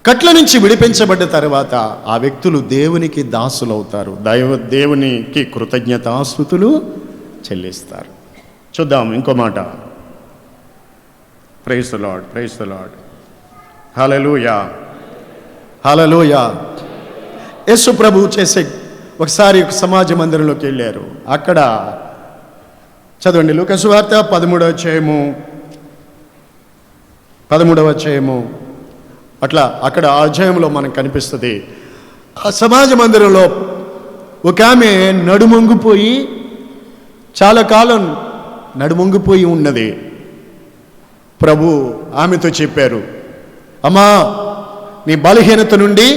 కట్ల నుంచి విడిపించబడ్డ తర్వాత ఆ వ్యక్తులు దేవునికి దాసులవుతారు, దేవునికి కృతజ్ఞతాస్తుతులు చెల్లిస్తారు. చూద్దాం ఇంకో మాట. Praise the lord, praise the lord, hallelujah, hallelujah. Yesu ప్రభు ఒకసారి ఒక సమాజ మందిరంలోకి వెళ్ళారు. అక్కడ చదవండి, లూకా సువార్త 13వ అధ్యాయము అట్లా అక్కడ ఆ అధ్యాయంలో మనకు కనిపిస్తుంది. ఆ సమాజ మందిరంలో ఒక ఆమె నడుమొంగిపోయి, చాలా కాలం నడుమొంగిపోయి ఉన్నది. ప్రభు ఆమెతో చెప్పారు, అమ్మా నీ బలహీనత నుండి,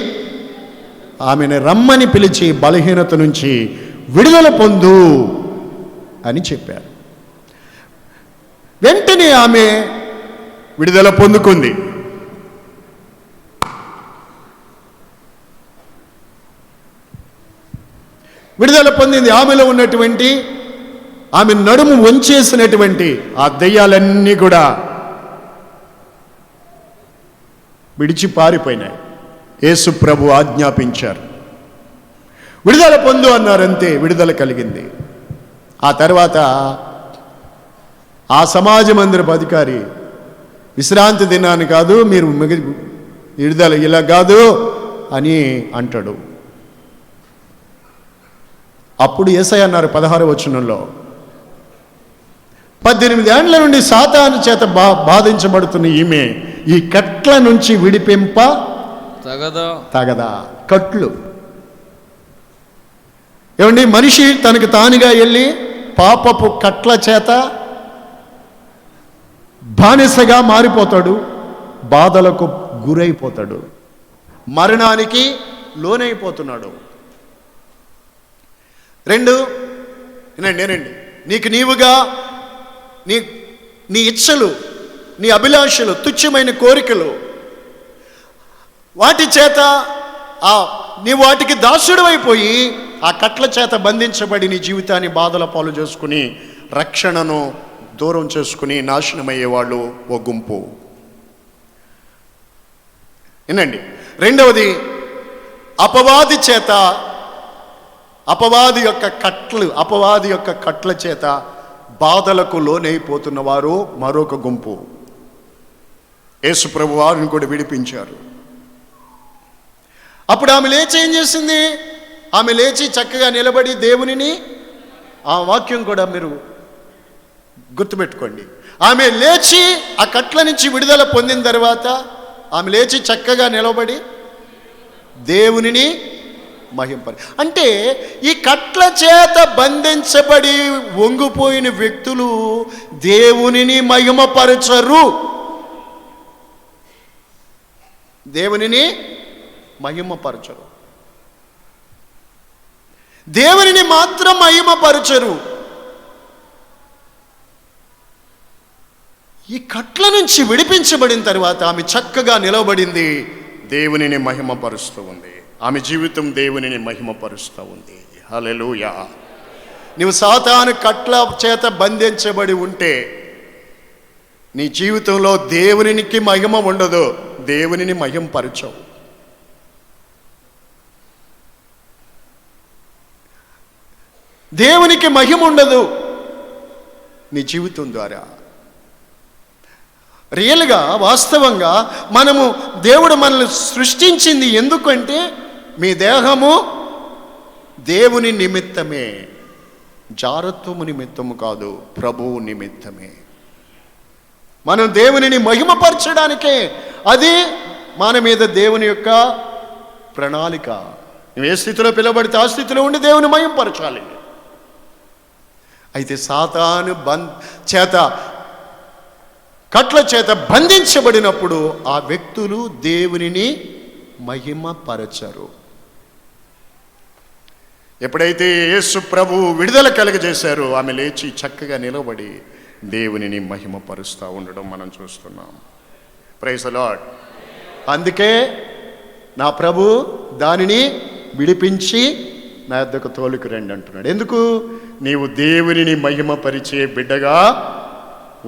ఆమెను రమ్మని పిలిచి బలహీనత నుంచి విడుదల పొందు అని చెప్పారు. వెంటనే ఆమె విడుదల పొందుకుంది. విడుదల పొందింది. ఆమెలో ఉన్నటువంటి, ఆమె నడుము వంచేసినటువంటి ఆ దయ్యాలన్నీ కూడా విడిచి పారిపోయినాయి. యేసు ప్రభు ఆజ్ఞాపించారు, విడుదల పొందు అన్నారంతే, విడుదల కలిగింది. ఆ తర్వాత ఆ సమాజ మందిరపు అధికారి, విశ్రాంతి దినాన్ని కాదు మీరు విడుదల ఇలా కాదు అని అంటాడు. అప్పుడు యేసయ్య అన్నారు 16వ వచనంలో, 18 ఏండ్ల నుండి సాతాను చేత బాధించబడుతున్న ఈమె ఈ కట్ల నుంచి విడిపింప తగదా. కట్లు ఏమండి, మనిషి తనకు తానుగా వెళ్ళి పాపపు కట్ల చేత బానిసగా మారిపోతాడు, బాధలకు గురైపోతాడు, మరణానికి లోనైపోతున్నాడు. వినండి, నీకు నీవుగా నీ ఇచ్చలు, నీ అభిలాషలు, తుచ్చమైన కోరికలు, వాటి చేత నీవు వాటికి దాసుడు అయిపోయి ఆ కట్ల చేత బంధించబడి నీ జీవితాన్ని బాధల పాలు చేసుకుని రక్షణను దూరం చేసుకుని నాశనమయ్యేవాళ్ళు ఓ గుంపు. వినండి, రెండవది, అపవాది యొక్క కట్ల చేత బాధలకు లోనైపోతున్న వారు మరొక గుంపు. యేసు ప్రభు వారిని కూడా విడిపించారు. అప్పుడు ఆమె లేచి ఏం చేసింది? ఆమె లేచి చక్కగా నిలబడి దేవునిని, ఆ వాక్యం కూడా మీరు గుర్తుపెట్టుకోండి. ఆమె లేచి ఆ కట్ల నుంచి విడుదల పొందిన తర్వాత ఆమె లేచి చక్కగా నిలబడి దేవునిని మహింపరి. అంటే ఈ కట్ల చేత బంధించబడి వంగిపోయిన వ్యక్తులు దేవునిని మహిమపరచరు. దేవునిని మహిమపరచరు. దేవునిని మాత్రం మహిమపరచరు. ఈ కట్ల నుంచి విడిపించబడిన తర్వాత ఆమె చక్కగా నిలబడింది, దేవునిని మహిమపరుస్తూ ఉంది. ఆమె జీవితం దేవునిని మహిమపరుస్తూ ఉంది. హల్లెలూయా. నీవు సాతాను కట్ల చేత బంధించబడి ఉంటే నీ జీవితంలో దేవునికి మహిమ ఉండదు, దేవునిని మహిమపరచవు. దేవునికి మహిమ ఉండదు నీ జీవితం ద్వారా. రియల్గా, వాస్తవంగా దేవుడు మనల్ని సృష్టించింది ఎందుకంటే మీ దేహము దేవుని నిమిత్తమే, జారత్వము నిమిత్తము కాదు, ప్రభువు నిమిత్తమే. మనం దేవునిని మహిమపరచడానికే. అది మన మీద దేవుని యొక్క ప్రణాళిక. నువ్వు ఏ స్థితిలో పిలువబడితే ఆ స్థితిలో ఉండి దేవుని మహిమపరచాలి. అయితే సాతాను కట్ల చేత బంధించబడినప్పుడు ఆ వ్యక్తులు దేవునిని మహిమపరచరు. ఎప్పుడైతే యేసు ప్రభు విడుదల కలుగజేశారో ఆమె లేచి చక్కగా నిలబడి దేవునిని మహిమపరుస్తూ ఉండడం మనం చూస్తున్నాం. Praise the lord. అందుకే నా ప్రభు దానిని విడిపించి నా యొద్దకు తోలుకు రండి అంటున్నాడు. ఎందుకు? నీవు దేవునిని మహిమపరిచే బిడ్డగా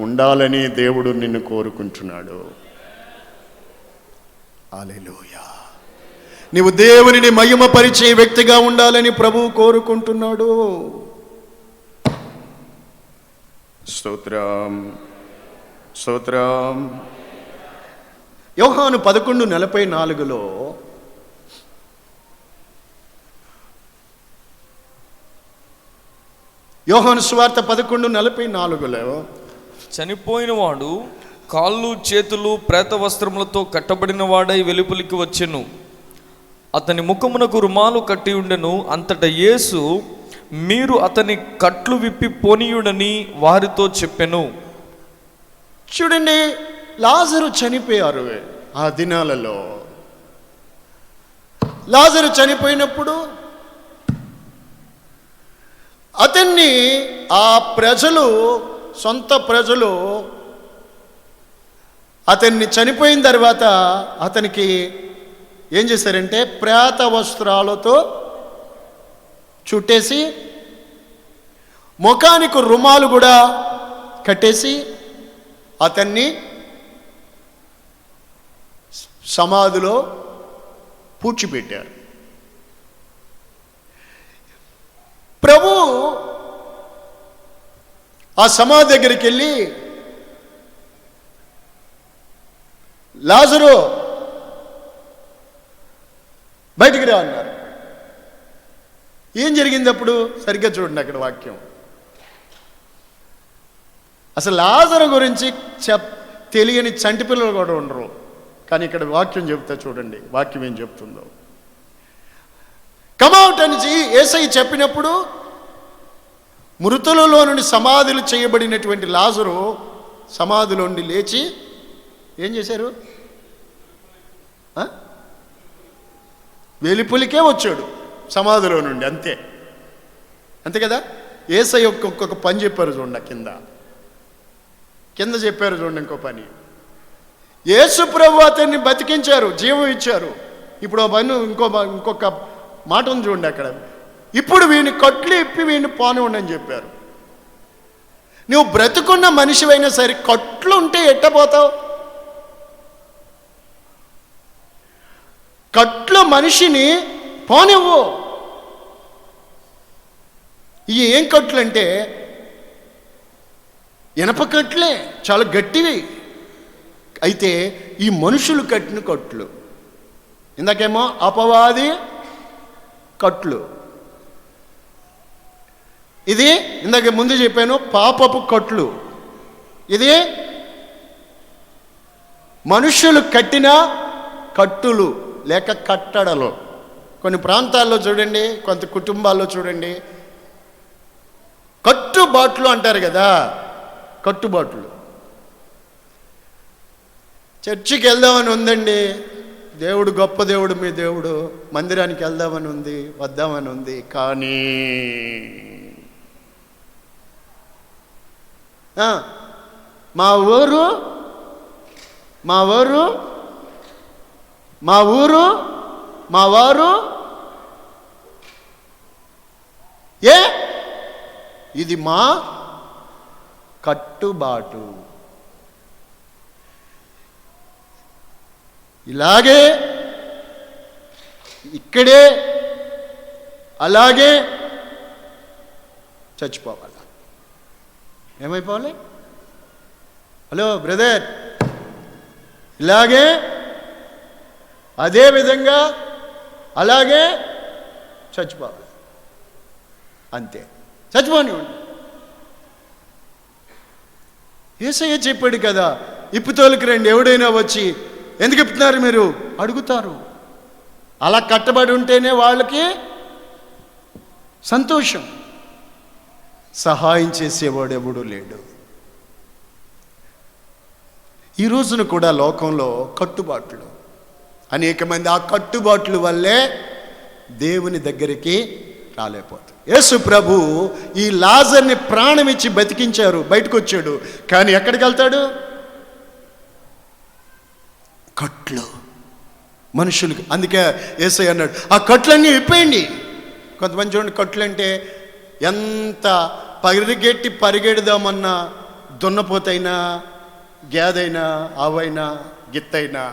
ఉండాలని దేవుడు నిన్ను కోరుకుంటున్నాడు. హల్లెలూయా. నీవు దేవునిని మహిమపరిచే వ్యక్తిగా ఉండాలని ప్రభువు కోరుకుంటున్నాడు. స్తోత్రం, స్తోత్రం. యోహాను 11:44లో యోహాను సువార్త 11:44లో చనిపోయిన వాడు కాళ్ళు చేతులు ప్రేత వస్త్రములతో కట్టబడిన వాడై వెలుపలికి వచ్చెను. అతని ముఖమునకు రుమాలు కట్టి ఉండెను. అంతటా యేసు, మీరు అతని కట్లు విప్పి పోనీయుడని వారితో చెప్పెను. చూడండి, లాజరు చనిపోయారు. ఆ దినాలలో లాజరు చనిపోయినప్పుడు అతన్ని ఆ ప్రజలు, సొంత ప్రజలు అతన్ని చనిపోయిన తర్వాత అతనికి ఏం చేశారంటే ప్రేత వస్త్రాలతో చుట్టేసి ముఖానికి రుమాలు కూడా కట్టేసి అతన్ని సమాధిలో పూడ్చిపెట్టారు. ప్రభు ఆ సమాధి దగ్గరికి వెళ్ళి, లాజరు బయటికి రా అన్నారు. ఏం జరిగింది అప్పుడు? సరిగ్గా చూడండి అక్కడ వాక్యం. అసలు లాజరు గురించి తెలియని చంటి పిల్లలు కూడా ఉండరు. కానీ ఇక్కడ వాక్యం చెప్తా చూడండి, వాక్యం ఏం చెప్తుందో. కమౌట్ అని యేసయ్య చెప్పినప్పుడు మృతులలో నుండి సమాధులు చేయబడినటువంటి లాజరు సమాధిలో నుండి లేచి ఏం చేశారు? వెలుపలికే వచ్చాడు సమాధిలో నుండి. అంతే, అంతే కదా. యేసయ్య ఒక్కొక్క పని చెప్పారు చూడండి. కింద చెప్పారు చూడండి ఇంకో పని. యేసు ప్రభు అతన్ని బతికించారు, జీవం ఇచ్చారు. ఇప్పుడు ఇంకొక మాట ఉంది చూడండి అక్కడ. ఇప్పుడు వీడిని కట్లు ఇప్పి వీడిని పోనివ్వండి అని చెప్పారు. నువ్వు బ్రతుకున్న మనిషివైనా సరే కట్లు ఉంటే ఎట్టపోతావు? కట్లు మనిషిని పోనివ్వు. ఇవి ఏం కట్లు అంటే ఇనప కట్లే, చాలా గట్టివి. అయితే ఈ మనుషులు కట్టిన కట్లు, ఇందాకేమో అపవాది కట్లు, ఇది ఇందాక ముందు చెప్పాను పాపపు కట్లు, ఇది మనుషులు కట్టిన కట్టులు లేక కట్టడలు. కొన్ని ప్రాంతాల్లో చూడండి, కొంత కుటుంబాల్లో చూడండి, కట్టుబాట్లు అంటారు కదా, కట్టుబాట్లు. చర్చికి వెళ్దామని ఉందండి, దేవుడు గొప్ప దేవుడు, మీ దేవుడు, మందిరానికి వెళ్దామని ఉంది, వద్దామని ఉంది, కానీ మా ఊరు మా వారు ఇది మా కట్టుబాటు. ఇలాగే ఇక్కడే అలాగే చచ్చిపోవాలి. ఏమైపోవాలి? హలో బ్రదర్, ఇలాగే అదే విధంగా అలాగే చచ్చిపోవాలి, అంతే. చచ్చిపోనివ్వండి. యేసయ్య చెప్పాడు కదా, ఇప్పుతోలికి రండి, ఎవడైనా వచ్చి ఎందుకు ఇప్పుతున్నారు మీరు అడుగుతారు. అలా కట్టబడి ఉంటేనే వాళ్ళకి సంతోషం. సహాయం చేసేవాడు ఎవడు లేడు. ఈ రోజున కూడా లోకంలో కట్టుబాట్లు, అనేక మంది ఆ కట్టుబాట్ల వల్లే దేవుని దగ్గరికి రాలేకపోతారు. యేసు ప్రభు ఈ లాజర్ని ప్రాణం ఇచ్చి బతికించారు, బయటకు వచ్చాడు, కానీ ఎక్కడికి వెళ్తాడు? కట్లు, మనుషులకు. అందుకే యేసయ్య అన్నాడు, ఆ కట్లన్నీ విప్పేయండి. కొంతమంది చూడండి, కట్లు అంటే ఎంత పరిగెడదామన్నా దున్నపోతైనా, గేదైనా, ఆవైనా, గిత్తైనా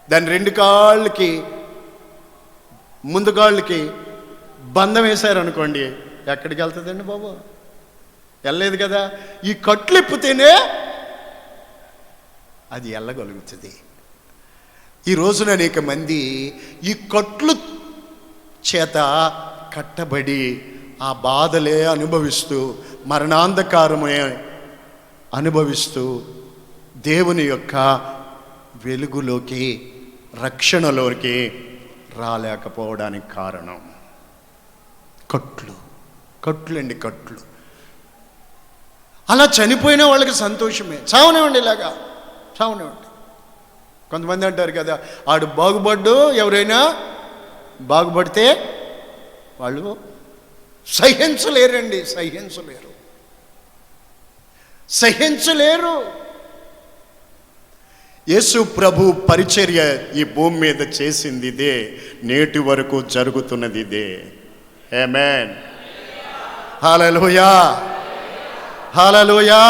దాని రెండు కాళ్ళకి, ముందు కాళ్ళకి బంధం వేశారనుకోండి, ఎక్కడికి వెళ్తుందండి బాబు? వెళ్ళలేదు కదా. ఈ కట్లు ఇప్పితేనే అది వెళ్ళగలుగుతుంది. ఈ రోజున అనేక మంది ఈ కట్లు చేత కట్టబడి ఆ బాధలే అనుభవిస్తూ, మరణాంధకారమే అనుభవిస్తూ దేవుని యొక్క వెలుగులోకి, రక్షణలోకి రాలేకపోవడానికి కారణం కట్లు. అలా చనిపోయిన వాళ్ళకి సంతోషమే. చావనివ్వండి, ఇలాగా చావనివ్వండి. కొంతమంది అంటారు కదా, ఆడు బాగుపడ్డు, ఎవరైనా బాగుపడితే వాళ్ళు సహించలేరండి, సహించలేరు. యేసు ప్రభు పరిచర్య ఈ భూమి మీద చేసింది ఇదే, నేటి వరకు జరుగుతున్నది ఇదే. ఆమేన్. హల్లెలూయా, హల్లెలూయా.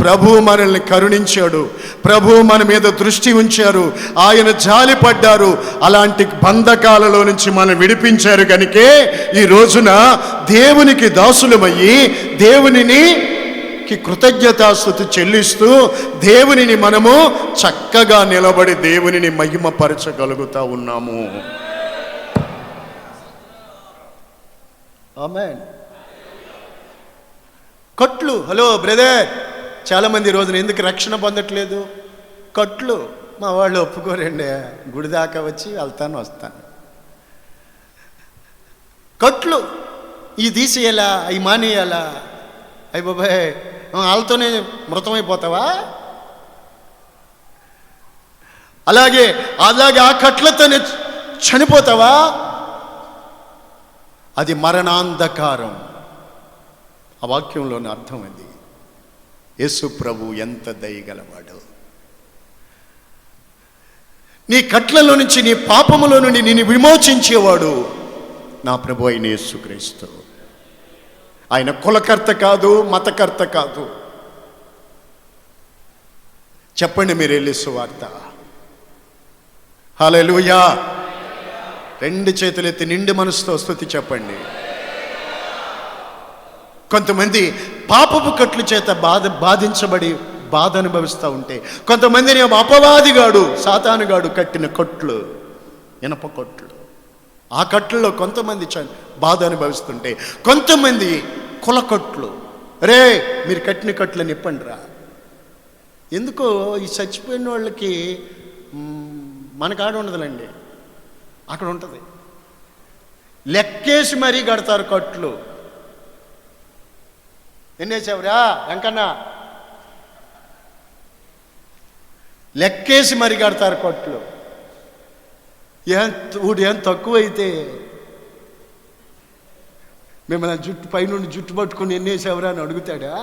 ప్రభు మనల్ని కరుణించాడు, ప్రభు మన మీద దృష్టి ఉంచారు, ఆయన జాలిపడ్డారు, అలాంటి బంధకాలలో నుంచి మనం విడిపించారు. కనుకే ఈ రోజున దేవునికి దాసులమయ్యి దేవునిని కృతజ్ఞతాస్తుతి చెల్లిస్తూ దేవునిని మనము చక్కగా నిలబడి దేవునిని మహిమపరచగలుగుతా ఉన్నాము. ఆమేన్. కట్లు. హలో బ్రదర్, చాలామంది రోజున ఎందుకు రక్షణ పొందట్లేదు? కట్లు. మా వాళ్ళు ఒప్పుకోరండి, గుడి దాకా వచ్చి వెళ్తాను వస్తాను. కట్లు. ఇవి తీసేయాలా, అవి మానేయాలా? అయ్యి బాబాయ్, వాళ్ళతోనే మృతమైపోతావా? అలాగే ఆ కట్లతోనే చనిపోతావా? అది మరణాంధకారం. ఆ వాక్యంలోని అర్థం అది. యేసు ప్రభు ఎంత దయగలవాడు. నీ కట్లలో నుంచి, నీ పాపములో నుండి నిన్ను విమోచించేవాడు నా ప్రభు అయిన యేసుక్రీస్తు. ఆయన కులకర్త కాదు, మతకర్త కాదు. చెప్పండి మీరు వెళ్ళి సువార్త. హల్లెలూయా. రెండు చేతులు ఎత్తి నిండు మనసుతో స్తుతి చెప్పండి. కొంతమంది పాపపు కట్లు చేత బాధించబడి బాధ అనుభవిస్తూ ఉంటే, కొంతమందిని అపవాదిగాడు సాతానుగాడు కట్టిన కొట్లు, ఇనప కొట్లు, ఆ కట్లలో కొంతమంది బాధ అనుభవిస్తుంటే, కొంతమంది కులకొట్లు. రే మీరు కట్టిన కట్లని ఇప్పండి రా. ఎందుకో ఈ చచ్చిపోయిన వాళ్ళకి మనకు ఆడ ఉండదులేండి, అక్కడ ఉంటుంది. లెక్కేసి మరీ కడతారు కట్లు. ఎన్నేసావురా వెంకన్న, లెక్కేసి మరి కడతారు కొట్లు. ఏం తక్కువైతే మిమ్మల్ని జుట్టు పైనుండి జుట్టు పట్టుకుని ఎన్నేసావురా అని అడుగుతాడా?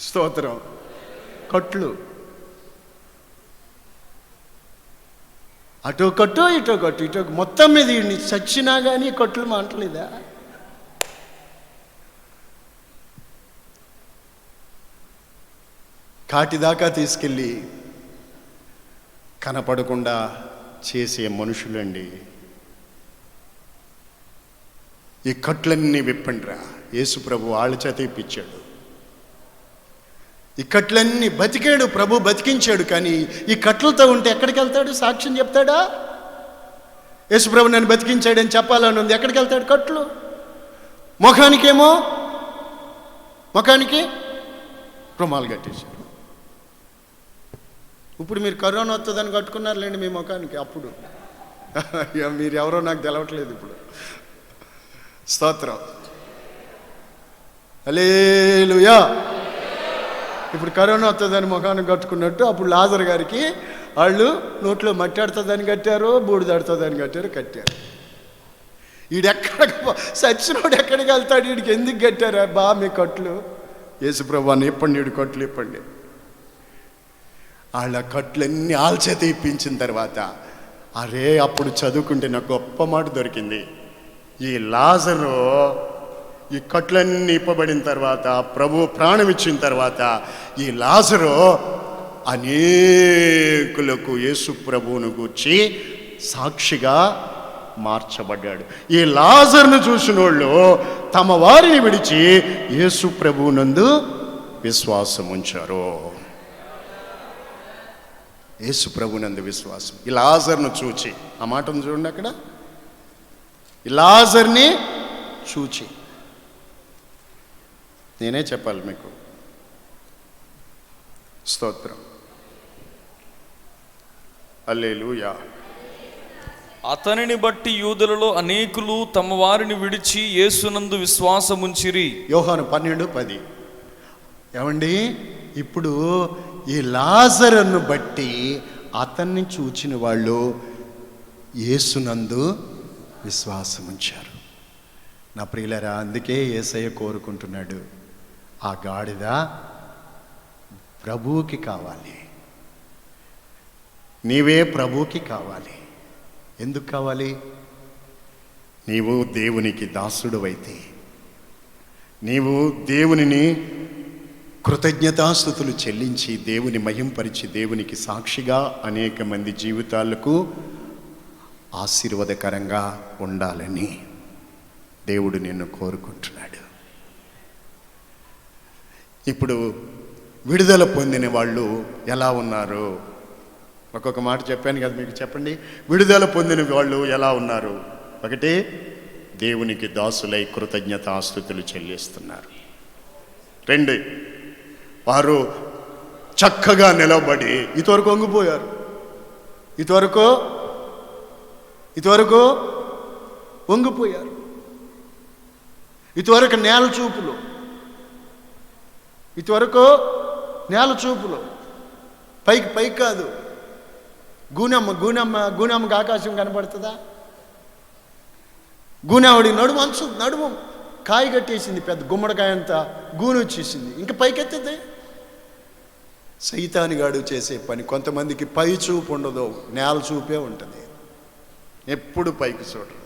స్తోత్రం. కొట్లు అటో కొట్టు ఇటో కొట్టు, ఇటో మొత్తం మీద చచ్చినా కానీ కొట్లు మాటలేదా? కాటిదాకా తీసుకెళ్ళి కనపడకుండా చేసే మనుషులండి. ఈ కట్లన్నీ విప్పండిరా. యేసు ప్రభు వాళ్ళ చేత ఇప్పించాడు. ఈ కట్లన్నీ బతికాడు ప్రభు, బతికించాడు. కానీ ఈ కట్లతో ఉంటే ఎక్కడికి వెళ్తాడు? సాక్ష్యం చెప్తాడా? యేసు ప్రభు నన్ను బతికించాడని చెప్పాలని ఉంది. ఎక్కడికి వెళ్తాడు? కట్లు. ముఖానికి రుమాలు కట్టేశాడు. ఇప్పుడు మీరు కరోనా వస్తుందని కట్టుకున్నారులేండి మీ ముఖానికి. అప్పుడు మీరు ఎవరో నాకు తెలవట్లేదు ఇప్పుడు. స్తోత్రం. హల్లెలూయా. ఇప్పుడు కరోనా వస్తుందని ముఖానికి కట్టుకున్నట్టు అప్పుడు లాజర్ గారికి వాళ్ళు నోట్లో మట్టి ఆడుతుందని కట్టారు, బూడిదాడుతుందని కట్టారు. ఈడెక్కడికి సచ్చినోడు ఎక్కడికి వెళ్తాడు? వీడికి ఎందుకు కట్టారా బా మీ కట్లు? యేసుప్రభుని ఇప్పండి, వీడి కట్లు ఇప్పండి. వాళ్ళ కట్లన్నీ ఆల్చేత ఇప్పించిన తర్వాత, అరే అప్పుడు చదువుకుంటే నాకు గొప్ప మాట దొరికింది. ఈ లాజరు ఈ కట్లన్నీ ఇప్పబడిన తర్వాత, ప్రభు ప్రాణం ఇచ్చిన తర్వాత, ఈ లాజరు అనేకులకు యేసు ప్రభువును గూర్చి సాక్షిగా మార్చబడ్డాడు. ఈ లాజర్ను చూసిన వాళ్ళు తమ వారిని విడిచి యేసు ప్రభువునందు విశ్వాసం ఉంచారు. యేసు ప్రభునందు విశ్వాసం. ఈ లాజర్ను చూచి, ఆ మాటను చూడండి అక్కడ, ఈ లాజర్ని చూచి. నేనే చెప్పాలి మీకు. స్తోత్రం. హల్లెలూయా. అతనిని బట్టి యూదులలో అనేకులు తమ వారిని విడిచి యేసునందు విశ్వాసముంచిరి. యోహాను 12:10. ఏమండి, ఇప్పుడు ఈ లాజరును బట్టి అతన్ని చూచిన వాళ్ళు యేసునందు విశ్వాసం ఉంచారు. నా ప్రియులరా, అందుకే యేసయ్య కోరుకుంటున్నాడు, ఆ గాడిద ప్రభువుకి కావాలి, నీవే ప్రభువుకి కావాలి. ఎందుకు కావాలి? నీవు దేవునికి దాసుడు అయితే, నీవు దేవునిని కృతజ్ఞతాస్తుతులు చెల్లించి దేవుని మహింపరిచి దేవునికి సాక్షిగా అనేక మంది జీవితాలకు ఆశీర్వాదకరంగా ఉండాలని దేవుడు నిన్ను కోరుకుంటున్నాడు. ఇప్పుడు విడుదల పొందిన వాళ్ళు ఎలా ఉన్నారు? ఒక్కొక్క మాట చెప్పాను కదా మీకు. చెప్పండి, విడుదల పొందిన వాళ్ళు ఎలా ఉన్నారు? ఒకటి, దేవునికి దాసులై కృతజ్ఞతాస్తుతులు చెల్లిస్తున్నారు. రెండు, వారు చక్కగా నిలబడి ఇంతవరకు వంగిపోయారు, ఇంతవరకు వంగిపోయారు, ఇంతవరకు నేల చూపులు పైకి కాదు. గూనమ్మకి ఆకాశం కనపడుతుందా? గూనెవాడి నడుము కాయ కట్టేసింది, పెద్ద గుమ్మడికాయ అంతా గూనె వచ్చేసింది, ఇంకా పైకెత్తది. సైతానుగాడు చేసే పని, కొంతమందికి పై చూపు ఉండదు, నేల చూపే ఉంటుంది, ఎప్పుడు పైకి చూడరు.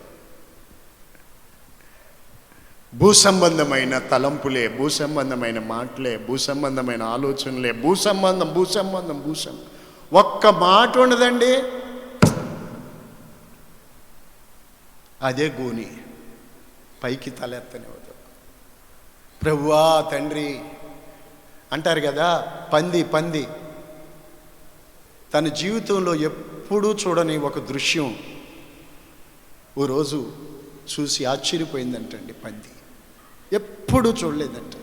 భూసంబంధమైన తలంపులే, భూసంబంధమైన మాటలే, భూసంబంధమైన ఆలోచనలే, భూసంబంధం. ఒక్క మాట ఉండదండి, అదే గూని, పైకి తలెత్తనివ్వదు. ప్రభువా తండ్రి అంటారు కదా, పంది తన జీవితంలో ఎప్పుడూ చూడని ఒక దృశ్యం ఓ రోజు చూసి ఆశ్చర్యపోయిందంటండి. పంది ఎప్పుడూ చూడలేదంట.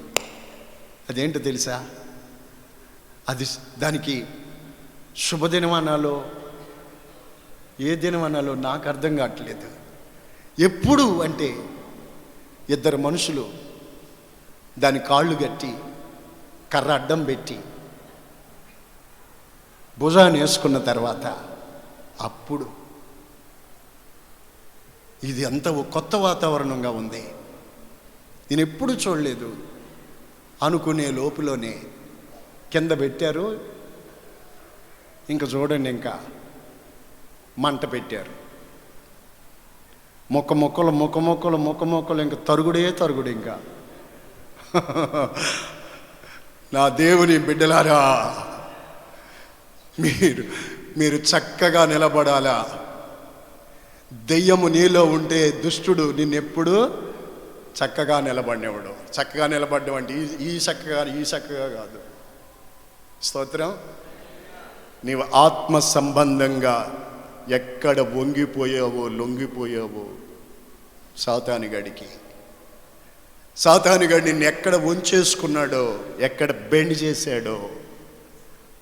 అదేంటో తెలుసా? అది దానికి శుభదినం అనాలో ఏ దినం అనాలో నాకు అర్థం కావట్లేదు. ఎప్పుడు అంటే ఇద్దరు మనుషులు దాని కాళ్ళు కట్టి కర్ర అడ్డం పెట్టి భుజాన్ని వేసుకున్న తర్వాత అప్పుడు ఇది అంత కొత్త వాతావరణంగా ఉంది, నేను ఎప్పుడు చూడలేదు అనుకునే లోపులోనే కింద పెట్టారు. ఇంకా చూడండి, ఇంకా మంట పెట్టారు. మొక్కలు ఇంకా తరుగుడు. ఇంకా నా దేవుని బిడ్డలారా, మీరు చక్కగా నిలబడాలా. దెయ్యము నీలో ఉంటే దుష్టుడు నిన్నెప్పుడు చక్కగా నిలబడినవాడు. చక్కగా నిలబడ్డం అంటే ఈ చక్కగా కాదు. స్తోత్రం. నీవు ఆత్మ సంబంధంగా ఎక్కడ వంగిపోయావో లొంగిపోయావో సాతానుగాడికి నిన్ను ఎక్కడ వంచేసుకున్నాడో, ఎక్కడ బెండ్ చేశాడో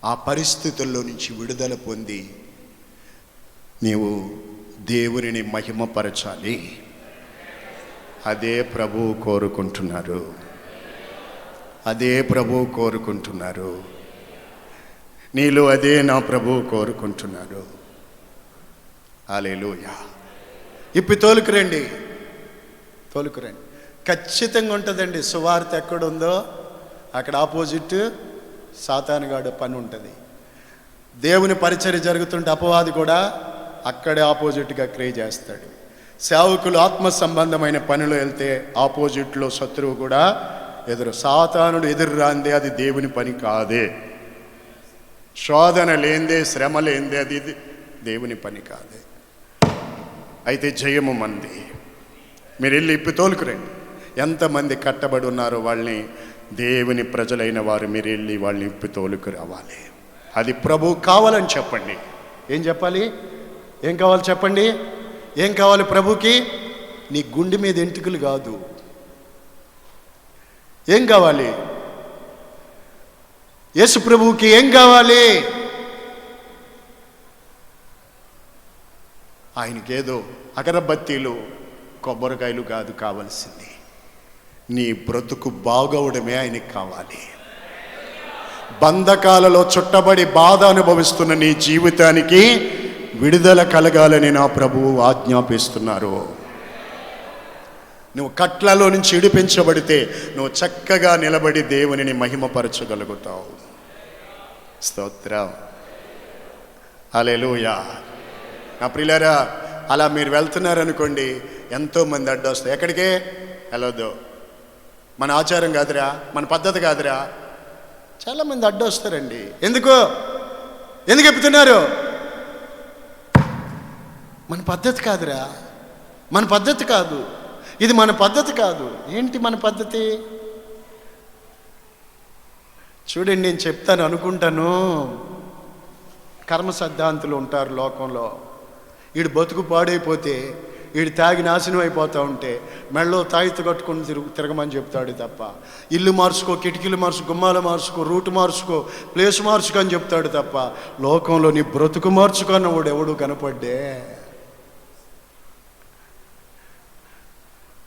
ఆ పరిస్థితుల్లో నుంచి విడుదల పొంది నీవు దేవునిని మహిమపరచాలి. అదే ప్రభువు కోరుకుంటున్నారు. నీలో అదే నా ప్రభువు కోరుకుంటున్నారు. హల్లెలూయా. ఇప్పి తోలుకురండి. ఖచ్చితంగా ఉంటుందండి. సువార్త ఎక్కడుందో అక్కడ ఆపోజిట్ సాతానుగాడు పని ఉంటుంది. దేవుని పరిచర్య జరుగుతుంటే అపవాది కూడా అక్కడే ఆపోజిట్గా క్రియ చేస్తాడు. సేవకులు ఆత్మ సంబంధమైన పనిలో వెళ్తే ఆపోజిట్లో శత్రువు కూడా సాతానుడు ఎదురు రాందే అది దేవుని పని కాదే. శోధన లేందే, శ్రమ లేందే అది దేవుని పని కాదే. అయితే జయము మంది. మీరు వెళ్ళి ఇప్పి తోలుకురండి. ఎంతమంది కట్టబడి ఉన్నారో వాళ్ళని, దేవుని ప్రజలైన వారు మీరు వెళ్ళి వాళ్ళని ఇప్పి తోలుకు రావాలి. అది ప్రభు కావాలని చెప్పండి. ఏం చెప్పాలి? ఏం కావాలి చెప్పండి? ఏం కావాలి ప్రభుకి? నీ గుండె మీద ఎంటుకలు కాదు. ఏం కావాలి? యేసు ప్రభువుకి ఏం కావాలి? ఆయనకేదో అగరబత్తీలు కొబ్బరికాయలు కాదు కావలసింది. నీ బ్రతుకు బాగవడమే ఆయనకి కావాలి. బంధకాలలో చుట్టబడి బాధ అనుభవిస్తున్న నీ జీవితానికి విడుదల కలగాలని నా ప్రభువు ఆజ్ఞాపిస్తున్నారు. నువ్వు కట్లలో నుంచి విడిపించబడితే నువ్వు చక్కగా నిలబడి దేవునిని మహిమపరచగలుగుతావు. స్తోత్రం. హల్లెలూయా. నా ప్రియులారా, అలా మీరు వెళ్తున్నారనుకోండి, ఎంతోమంది అడ్డొస్తాయి. ఎక్కడికే వెళ్ళొద్దు. మన ఆచారం కాదురా, మన పద్ధతి కాదురా. చాలామంది అడ్డొస్తారండి. ఎందుకు చెప్తున్నారు? మన పద్ధతి కాదురా, మన పద్ధతి కాదు, ఇది మన పద్ధతి కాదు. ఏంటి మన పద్ధతి? చూడండి, నేను చెప్తాను అనుకుంటాను. కర్మ సిద్ధాంతులు ఉంటారు లోకంలో. వీడు బతుకు పాడైపోతే, వీడు తాగి నాశనం అయిపోతూ ఉంటే మెళ్ళో తాయితు కట్టుకుని తిరగమని చెప్తాడు తప్ప, ఇల్లు మార్చుకో, కిటికీలు మార్చుకో, గుమ్మాలు మార్చుకో, రూటు మార్చుకో, ప్లేస్ మార్చుకో అని చెప్తాడు తప్ప లోకంలో నీ బ్రతుకు మార్చుకున్నవాడు ఎవడు కనపడ్డే.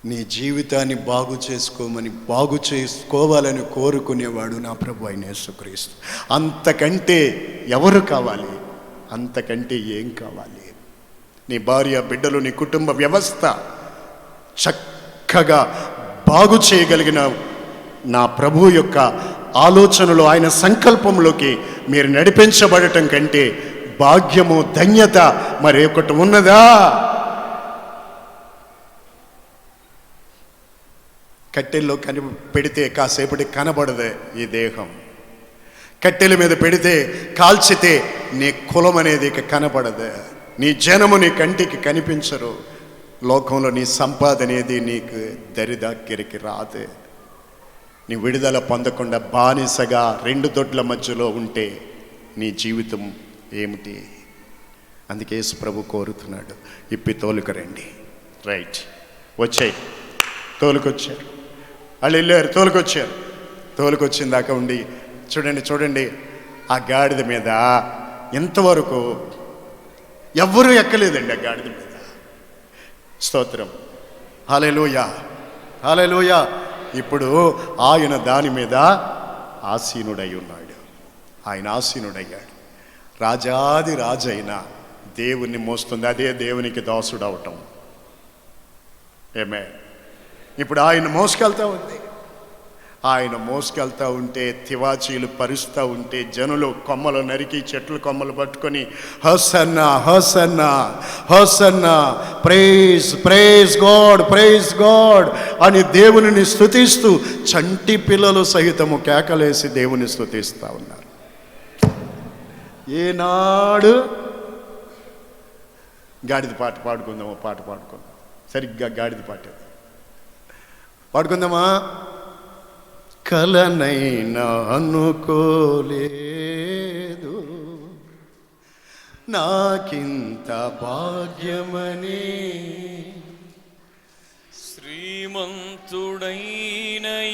నీ జీవితాన్ని బాగు చేసుకోవాలని కోరుకునేవాడు నా ప్రభు అయిన యేసుక్రీస్తు. అంతకంటే ఎవరు కావాలి? అంతకంటే ఏం కావాలి? నీ భార్య, బిడ్డలు, నీ కుటుంబ వ్యవస్థ చక్కగా బాగు చేయగలిగిన నా ప్రభు యొక్క ఆలోచనలు, ఆయన సంకల్పంలోకి మీరు నడిపించబడటం కంటే భాగ్యము, ధన్యత మరి ఒకటి ఉన్నదా? కట్టెల్లో పెడితే కాసేపటికి కనబడదు ఈ దేహం. కట్టెల మీద పెడితే కాల్చితే నీ కులం అనేది ఇక కనపడదు, నీ జనము నీ కంటికి కనిపించరు. లోకంలో నీ సంపాదన అనేది నీకు దరిదాక్కిరికి రాదు. నీ విడుదల పొందకుండా బానిసగా రెండు దొడ్ల మధ్యలో ఉంటే నీ జీవితం ఏమిటి? అందుకే యేసు ప్రభు కోరుతున్నాడు, ఇప్పి తోలుకరండి. రైట్, వచ్చాయి, తోలుకొచ్చారు. వాళ్ళు వెళ్ళారు, తోలుకొచ్చారు. తోలుకొచ్చిన దాకా ఉండి చూడండి ఆ గాడిద మీద ఎంతవరకు ఎవ్వరూ ఎక్కలేదండి. ఆ గాడిద మీద. స్తోత్రం, హల్లెలూయా, హల్లెలూయా. ఇప్పుడు ఆయన దాని మీద ఆసీనుడై ఉన్నాడు. ఆయన ఆసీనుడయ్యాడు. రాజాది రాజైన దేవుణ్ణి మోస్తుంది. అదే దేవునికి దాసుడు అవటం. ఏమే, ఇప్పుడు ఆయన మోసుకెళ్తా ఉంది. ఆయన మోసుకెళ్తా ఉంటే, తివాచీలు పరుస్తూ ఉంటే, జనులు కొమ్మలు నరికి చెట్లు కొమ్మలు పట్టుకొని hosanna hosanna hosanna, praise praise God, praise God అని దేవునిని స్తుతిస్తూ చంటి పిల్లలు సహితము కేకలేసి దేవుని స్తుతిస్తూ ఉన్నారు. ఏనాడు గాడిద పాట పాడుకుందామా? పాట పాడుకుందాం. సరిగ్గా గాడిద పాట పాడుకుందామా? కలనైనా అనుకోలేదు నాకింత భాగ్యమని, శ్రీమంతుడైన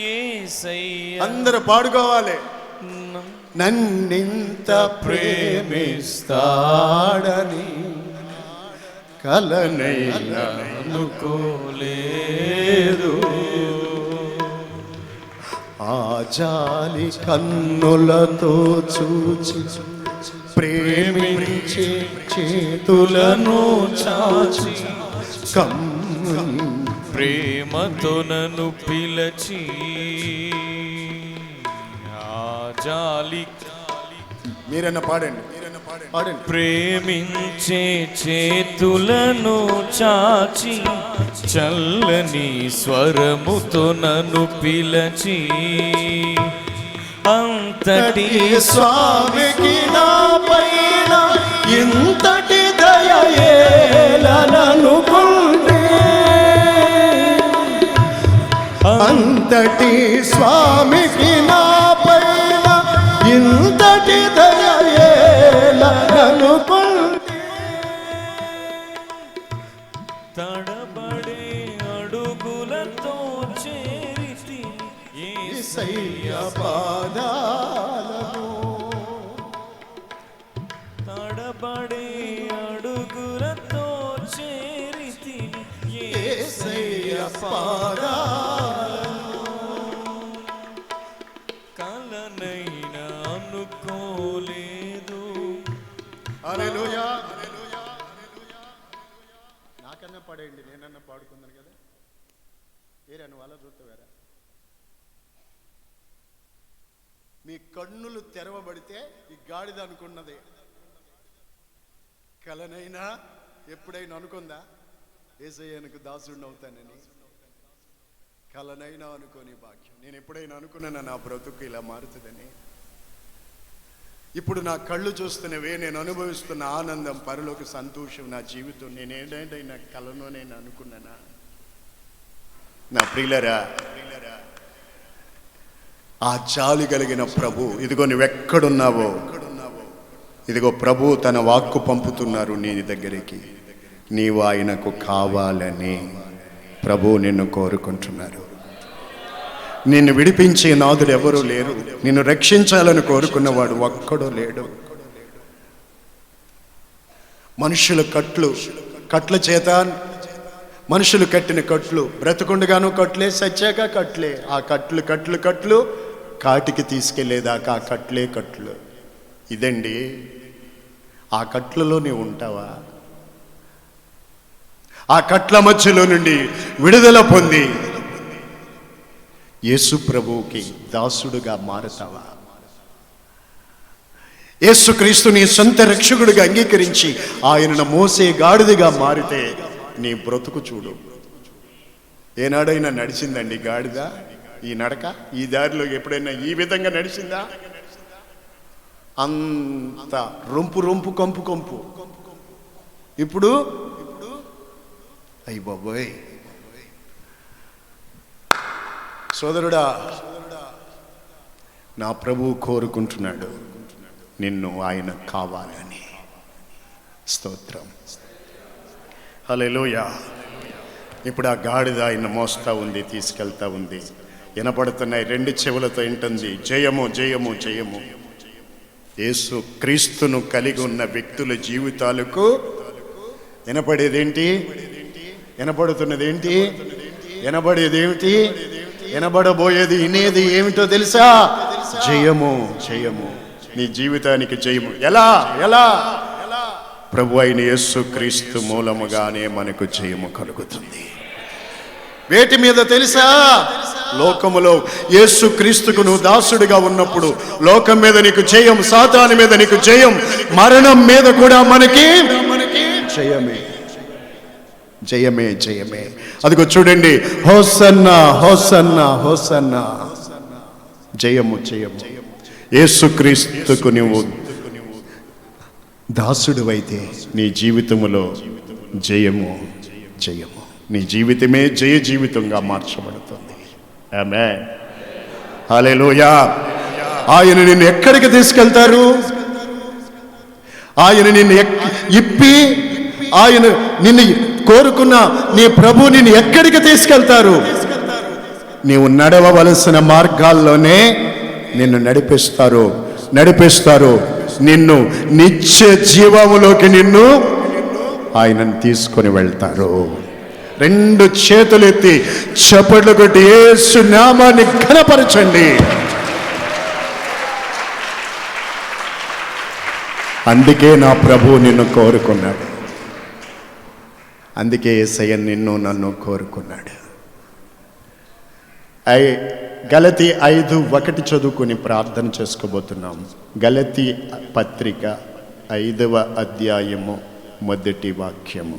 యేసయ్య. అందరూ పాడుకోవాలి. నన్నింత ప్రేమిస్తాడని కలనైనా అనుకోలేదు, ఆ జాలి కన్నులతో చూచి ప్రేమించే చేతులను చాచి ప్రేమతో నన్ను పిలచి, ఆ జాలి మీరన్నా పాడండి, పాడండి. ప్రేమించే చేతులను చాచి చల్లని స్వరముతో నన్ను పిలచి, అంతటి స్వామికి నా పైన ఇంతటి దయయేలననుకుంటే, అంతటి స్వామికి నా పైన ఇంతటి దయయేలననుకుంటే, తడబడే అడుగులతో చేరితి యేసయ్య పాదాలను, తడబడే అడుగులతో చేరితి యేసయ్య పాదాలను, కలనైనా అనుకోలేదు. హల్లెలూయా. నాకన్నా పాడేయండి, నేనన్నా పాడుకుందాను కదా. ఏరా నువ్వు అలా చూస్తావారా? మీ కన్నులు తెరవబడితే ఈ గాడిద అనుకున్నదే. కలనైనా ఎప్పుడైనా అనుకుందా యేసయ్యకు దాసుడిని అవుతానని? కలనైనా అనుకోని భాగ్యం. నేను ఎప్పుడైనా అనుకున్నానా నా బ్రతుకు ఇలా మారుతుందని? ఇప్పుడు నా కళ్ళు చూస్తున్నవే, నేను అనుభవిస్తున్న ఆనందం, పరలోక సంతోషం, నా జీవితం నేనేదైనా కలను నేను అనుకున్నానా? నా ప్రియులరా, ఆ జాలి కలిగిన ప్రభు, ఇదిగో నువ్వెక్కడున్నావో, ఇదిగో ప్రభు తన వాక్కు పంపుతున్నారు నీ దగ్గరికి. నీవు ఆయనకు కావాలని ప్రభు నిన్ను కోరుకుంటున్నారు. నిన్ను విడిపించే నాదుడు ఎవరూ లేరు. నిన్ను రక్షించాలని కోరుకున్నవాడు ఒక్కడూ లేడు. మనుషుల కట్ల చేత మనుషులు కట్టిన కట్లు, బ్రతుకుండగాను కట్లే, సచ్చాక కట్లే. ఆ కట్లు కాటికి తీసుకెళ్లేదాకా ఆ కట్లు. ఇదండి, ఆ కట్లలో నీవు ఉంటావా? ఆ కట్ల మధ్యలో నుండి విడుదల పొంది యేసు ప్రభువుకి దాసుడుగా మారుతావా? యేసుక్రీస్తు నీ సొంత రక్షకుడిగా అంగీకరించి ఆయనను మోసే గాడిదగా మారితే నీ బ్రతుకు చూడు. ఏనాడైనా నడిచిందండి గాడిద? ఈ నడక, ఈ దారిలో ఎప్పుడైనా ఈ విధంగా నడిచిందా? అంత రొంపు రొంపు కంపు కంపు. ఇప్పుడు అయ్యి బాబోయ్. సోదరుడా, నా ప్రభువు కోరుకుంటున్నాడు నిన్ను ఆయన కావాలని. స్తోత్రం, హల్లెలూయా. ఇప్పుడు ఆ గాడిద ఆయన మోస్తా ఉంది, తీసుకెళ్తా ఉంది. వినపడుతున్నాయి, 2 చెవులతో వింటుంది, జయము జయము జయము. యేసు క్రీస్తును కలిగి ఉన్న వ్యక్తుల జీవితాలకు వినపడేదేంటి? వినపడుతున్నదేంటి? వినబడేదేమిటి? వినబడబోయేది, వినేది ఏమిటో తెలుసా? జయము జయము. నీ జీవితానికి జయము. ఎలా? ఎలా? ప్రభు అయిన యేసు క్రీస్తు మూలముగానే మనకు జయము కలుగుతుంది. వేటి మీద తెలుసా? లోకములో యేసు క్రీస్తుకు నువ్వు దాసుడిగా ఉన్నప్పుడు లోకం మీద నీకు జయం, సాతాను మీద నీకు జయం, మరణం మీద కూడా మనకి జయమే జయమే జయమే. అదిగో చూడండి, హోసన్నా హోసన్నా హోసన్నా, జయము జయము. యేసు క్రీస్తుకు నువ్వు దాసుడివైతే నీ జీవితములో జయము జయము. నీ జీవితమే జయ జీవితంగా మార్చబడుతుంది. ఆమేన్, హల్లెలూయా. ఆయన నిన్ను ఎక్కడికి తీసుకెళ్తారు? ఆయన నిన్ను ఇప్పి, ఆయన నిన్ను కోరుకున్న నీ ప్రభు నిన్ను ఎక్కడికి తీసుకెళ్తారు? నీవు నడవవలసిన మార్గాల్లోనే నిన్ను నడిపిస్తారు. నిన్ను నిత్య జీవములోకి నిన్ను ఆయనను తీసుకొని వెళ్తారు. 2 చేతులెత్తి చప్పట్లు కొట్టి యేసు నామాన్ని ఘనపరచండి. అందుకే నా ప్రభువు నిన్ను కోరుకున్నాడు. అందుకే యేసయ్య నిన్ను నన్ను కోరుకున్నాడు. గలతీ 5:1 చదువుకుని ప్రార్థన చేసుకోబోతున్నాం. గలతీ పత్రిక 5వ అధ్యాయము 1వ వాక్యము.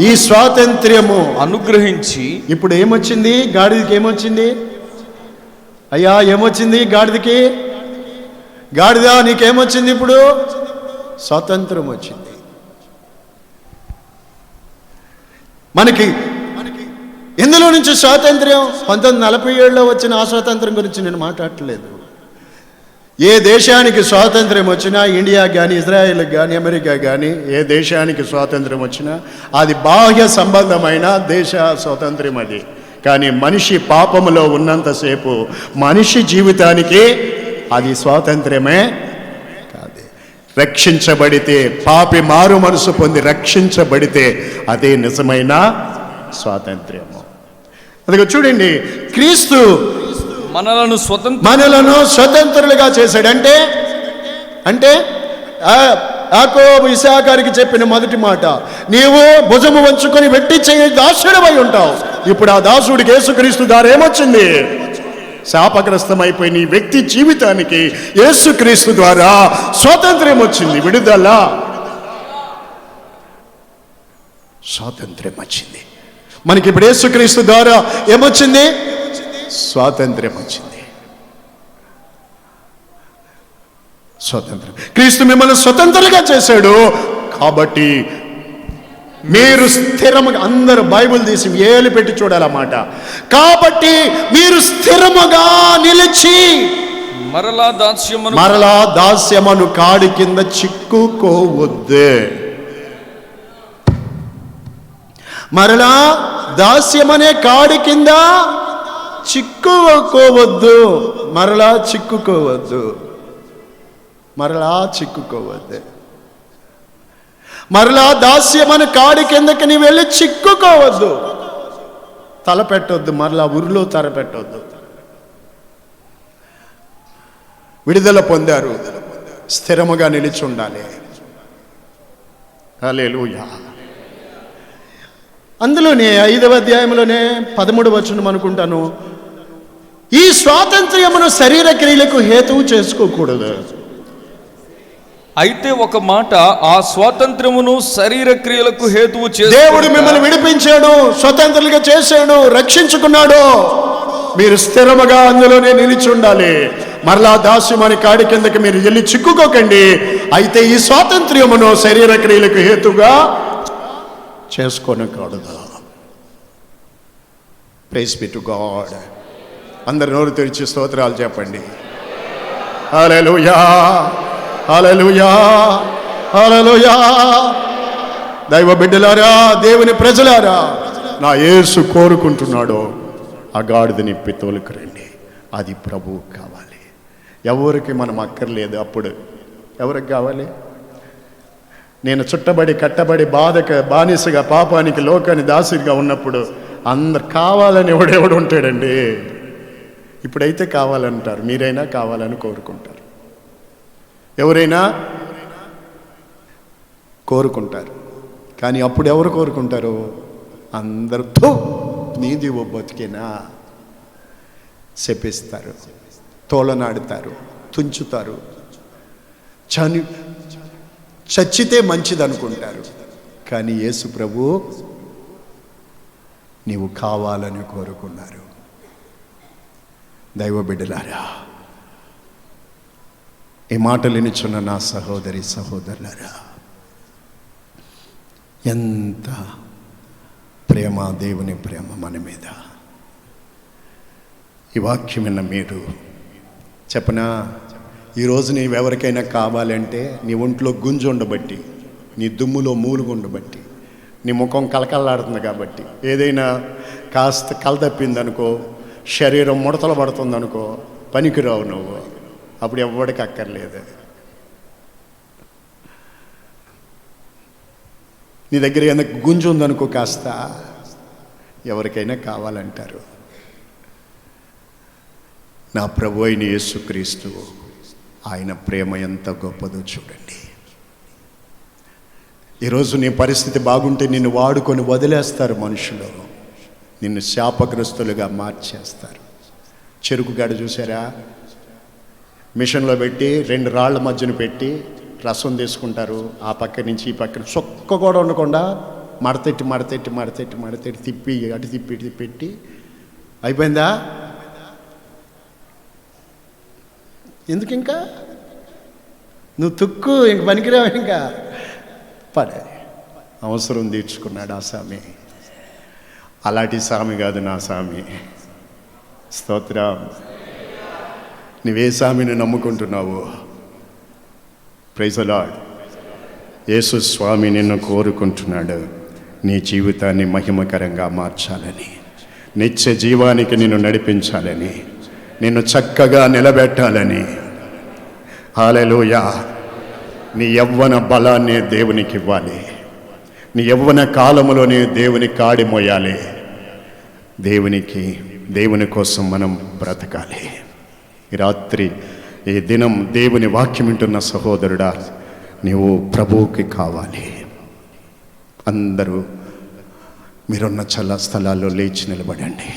ఈ స్వాతంత్ర్యము అనుగ్రహించి. ఇప్పుడు ఏమొచ్చింది గాడిదకి? ఏమొచ్చింది అయ్యా? ఏమొచ్చింది గాడిదకి? గాడిద నీకేమొచ్చింది? ఇప్పుడు స్వాతంత్రం వచ్చింది. మనకి ఎందులో నుంచి స్వాతంత్ర్యం? 1947లో వచ్చిన ఆ స్వాతంత్రం గురించి నేను మాట్లాడట్లేదు. ఏ దేశానికి స్వాతంత్ర్యం వచ్చినా, ఇండియా కానీ, ఇజ్రాయెల్కి కానీ, అమెరికా కానీ, ఏ దేశానికి స్వాతంత్ర్యం వచ్చినా అది బాహ్య సంబంధమైన దేశ స్వాతంత్ర్యం అది. కానీ మనిషి పాపములో ఉన్నంతసేపు మనిషి జీవితానికి అది స్వాతంత్ర్యమే కాదు. రక్షించబడితే, పాపి మారు మనసు పొంది రక్షించబడితే అదే నిజమైన స్వాతంత్ర్యము. అదిగో చూడండి, క్రీస్తు మనలను స్వతంత్రులుగా చేశాడు. అంటే యాకోబు ఇస్సాకారికి చెప్పిన మొదటి మాట, నీవు భుజము వంచుకొని వెట్టి చేయి దాసుడివై ఉంటావు. ఇప్పుడు ఆ దాసుడికి యేసుక్రీస్తు ద్వారా ఏమొచ్చింది? శాపగ్రస్తమైపోయి నీ వ్యక్తి జీవితానికి యేసుక్రీస్తు ద్వారా స్వాతంత్ర్యం వచ్చింది, విడుదల, స్వాతంత్ర్యం వచ్చింది. మనకి ఇప్పుడు యేసుక్రీస్తు ద్వారా ఏమొచ్చింది? స్వాతంత్ర్యం వచ్చింది. స్వతంత్రం. క్రీస్తు మిమ్మల్ని స్వతంత్రులుగా చేశాడు. కాబట్టి మీరు స్థిరముగా, అందరూ బైబిల్ తీసి ఏలు పెట్టి చూడాలన్నమాట. కాబట్టి మీరు స్థిరముగా నిలిచి మరలా దాస్యమును కాడి కింద చిక్కుకోవద్దు. మరలా దాస్యమనే కాడి కింద చిక్కుకోవద్దు. మరలా చిక్కుకోవద్దు. మరలా దాస్యమని కాడి కిందకి నీ వెళ్ళి చిక్కుకోవద్దు. తల పెట్టొద్దు, మరలా ఉరిలో తల పెట్టొద్దు. విడుదల పొందారు, స్థిరముగా నిలిచి ఉండాలి. హల్లెలూయా. అందులోనే 5వ అధ్యాయంలోనే 13వ వచనం అనుకుంటాను, ఈ స్వాతంత్ర్యమును శరీర క్రియలకు హేతువు చేసుకోకూడదు. అయితే ఒక మాట, ఆ స్వాతంత్రమును శరీర క్రియలకు హేతువు చేసి దేవుడు మిమ్మల్ని విడిపించాడు, స్వతంత్రులుగా చేశాడు, రక్షించుకున్నాడు. మీరు స్థిరముగా అందులోనే నిలిచి ఉండాలి. మరలా దాస్యమని కాడి కిందకి మీరు వెళ్ళి చిక్కుకోకండి. అయితే ఈ స్వాతంత్ర్యమును శరీర క్రియలకు హేతుగా చేసుకోనకూడదు. Praise be to God. అందరు నోరు తెరిచి స్తోత్రాలు చెప్పండి. హల్లెలూయా, హల్లెలూయా, హల్లెలూయా. దైవ బిడ్డలారా, దేవుని ప్రజలారా, నా యేసు కోరుకుంటున్నాడు, ఆ గాడిదని తోలుకు రండి. అది ప్రభువు కావాలి. ఎవరికి మనం అక్కర్లేదు. అప్పుడు ఎవరికి కావాలి? నేను చుట్టబడి కట్టబడి బానిసగా పాపానికి లోకాన్ని దాసిగా ఉన్నప్పుడు అందరు కావాలని ఎవడెవడు ఉంటాడండి. ఇప్పుడైతే కావాలంటారు, మీరైనా కావాలని కోరుకుంటారు, ఎవరైనా కోరుకుంటారు. కానీ అప్పుడు ఎవరు కోరుకుంటారు? అందరితో నీది ఓ బతికేనా చెప్పిస్తారు, తోలనాడుతారు, తుంచుతారు, చచ్చితే మంచిదనుకుంటారు. కానీ యేసు ప్రభు నీవు కావాలని కోరుకున్నారు. దైవ బిడ్డలారా, ఈ మాటలు వినిచున్న నా సహోదరి సహోదరులారా, ఎంత ప్రేమ, దేవుని ప్రేమ మన మీద. ఈ వాక్యం విన్న మీరు చెప్పనా, ఈరోజు నీవెవరికైనా కావాలంటే నీ ఒంట్లో గుంజు ఉండబట్టి, నీ దుమ్ములో మూలుగు ఉండబట్టి, నీ ముఖం కలకల్లాడుతుంది కాబట్టి, ఏదైనా కాస్త కలతప్పిందనుకో, శరీరం ముడతలు పడుతుందనుకో, పనికిరావు నువ్వు. అప్పుడు ఎవరికి అక్కర్లేదు. నీ దగ్గర ఏదైనా గుంజు ఉందనుకో, కాస్త ఎవరికైనా కావాలంటారు. నా ప్రభు అయిన యేసుక్రీస్తు, ఆయన ప్రేమ ఎంత గొప్పదో చూడండి. ఈరోజు నీ పరిస్థితి బాగుంటే నిన్ను వాడుకొని వదిలేస్తారు మనుషులు, నిన్ను శాపగ్రస్తులుగా మార్చేస్తారు. చెరుకుగాడ చూసారా? మిషన్లో పెట్టి 2 రాళ్ల మధ్యన పెట్టి రసం తీసుకుంటారు. ఆ పక్క నుంచి ఈ పక్కన చొక్క కూడా ఉండకుండా మడతెట్టి మడతెట్టి మడతెట్టి మడతెట్టి తిప్పి అటు తిప్పి ఇటు పెట్టి అయిపోయిందా? ఎందుకు ఇంకా నువ్వు తుక్కు, ఇంక పనికిరావు, ఇంకా పడే అవసరం తీర్చుకున్నాడు ఆ స్వామి. అలాంటి స్వామి కాదు నా స్వామి. స్తోత్రం. నువ్వే స్వామిని నమ్ముకుంటున్నావు? Praise the lord. యేసు స్వామి నిన్ను కోరుకుంటున్నాడు, నీ జీవితాన్ని మహిమకరంగా మార్చాలని, నిత్య జీవానికి నిన్ను నడిపించాలని, నిన్ను చక్కగా నిలబెట్టాలని. హల్లెలూయా. నీ యవ్వన బలాన్ని దేవునికి ఇవ్వాలి. నీ యవ్వన కాలములోనే దేవుని కాడి మోయాలి. దేవుని కోసం మనం బ్రతకాలి. ఈ రాత్రి, ఈ దినం దేవుని వాక్యం వింటున్న సహోదరుడా, నీవు ప్రభువుకి కావాలి. అందరూ మీరున్న చల్ల స్థలాల్లో లేచి నిలబడండి.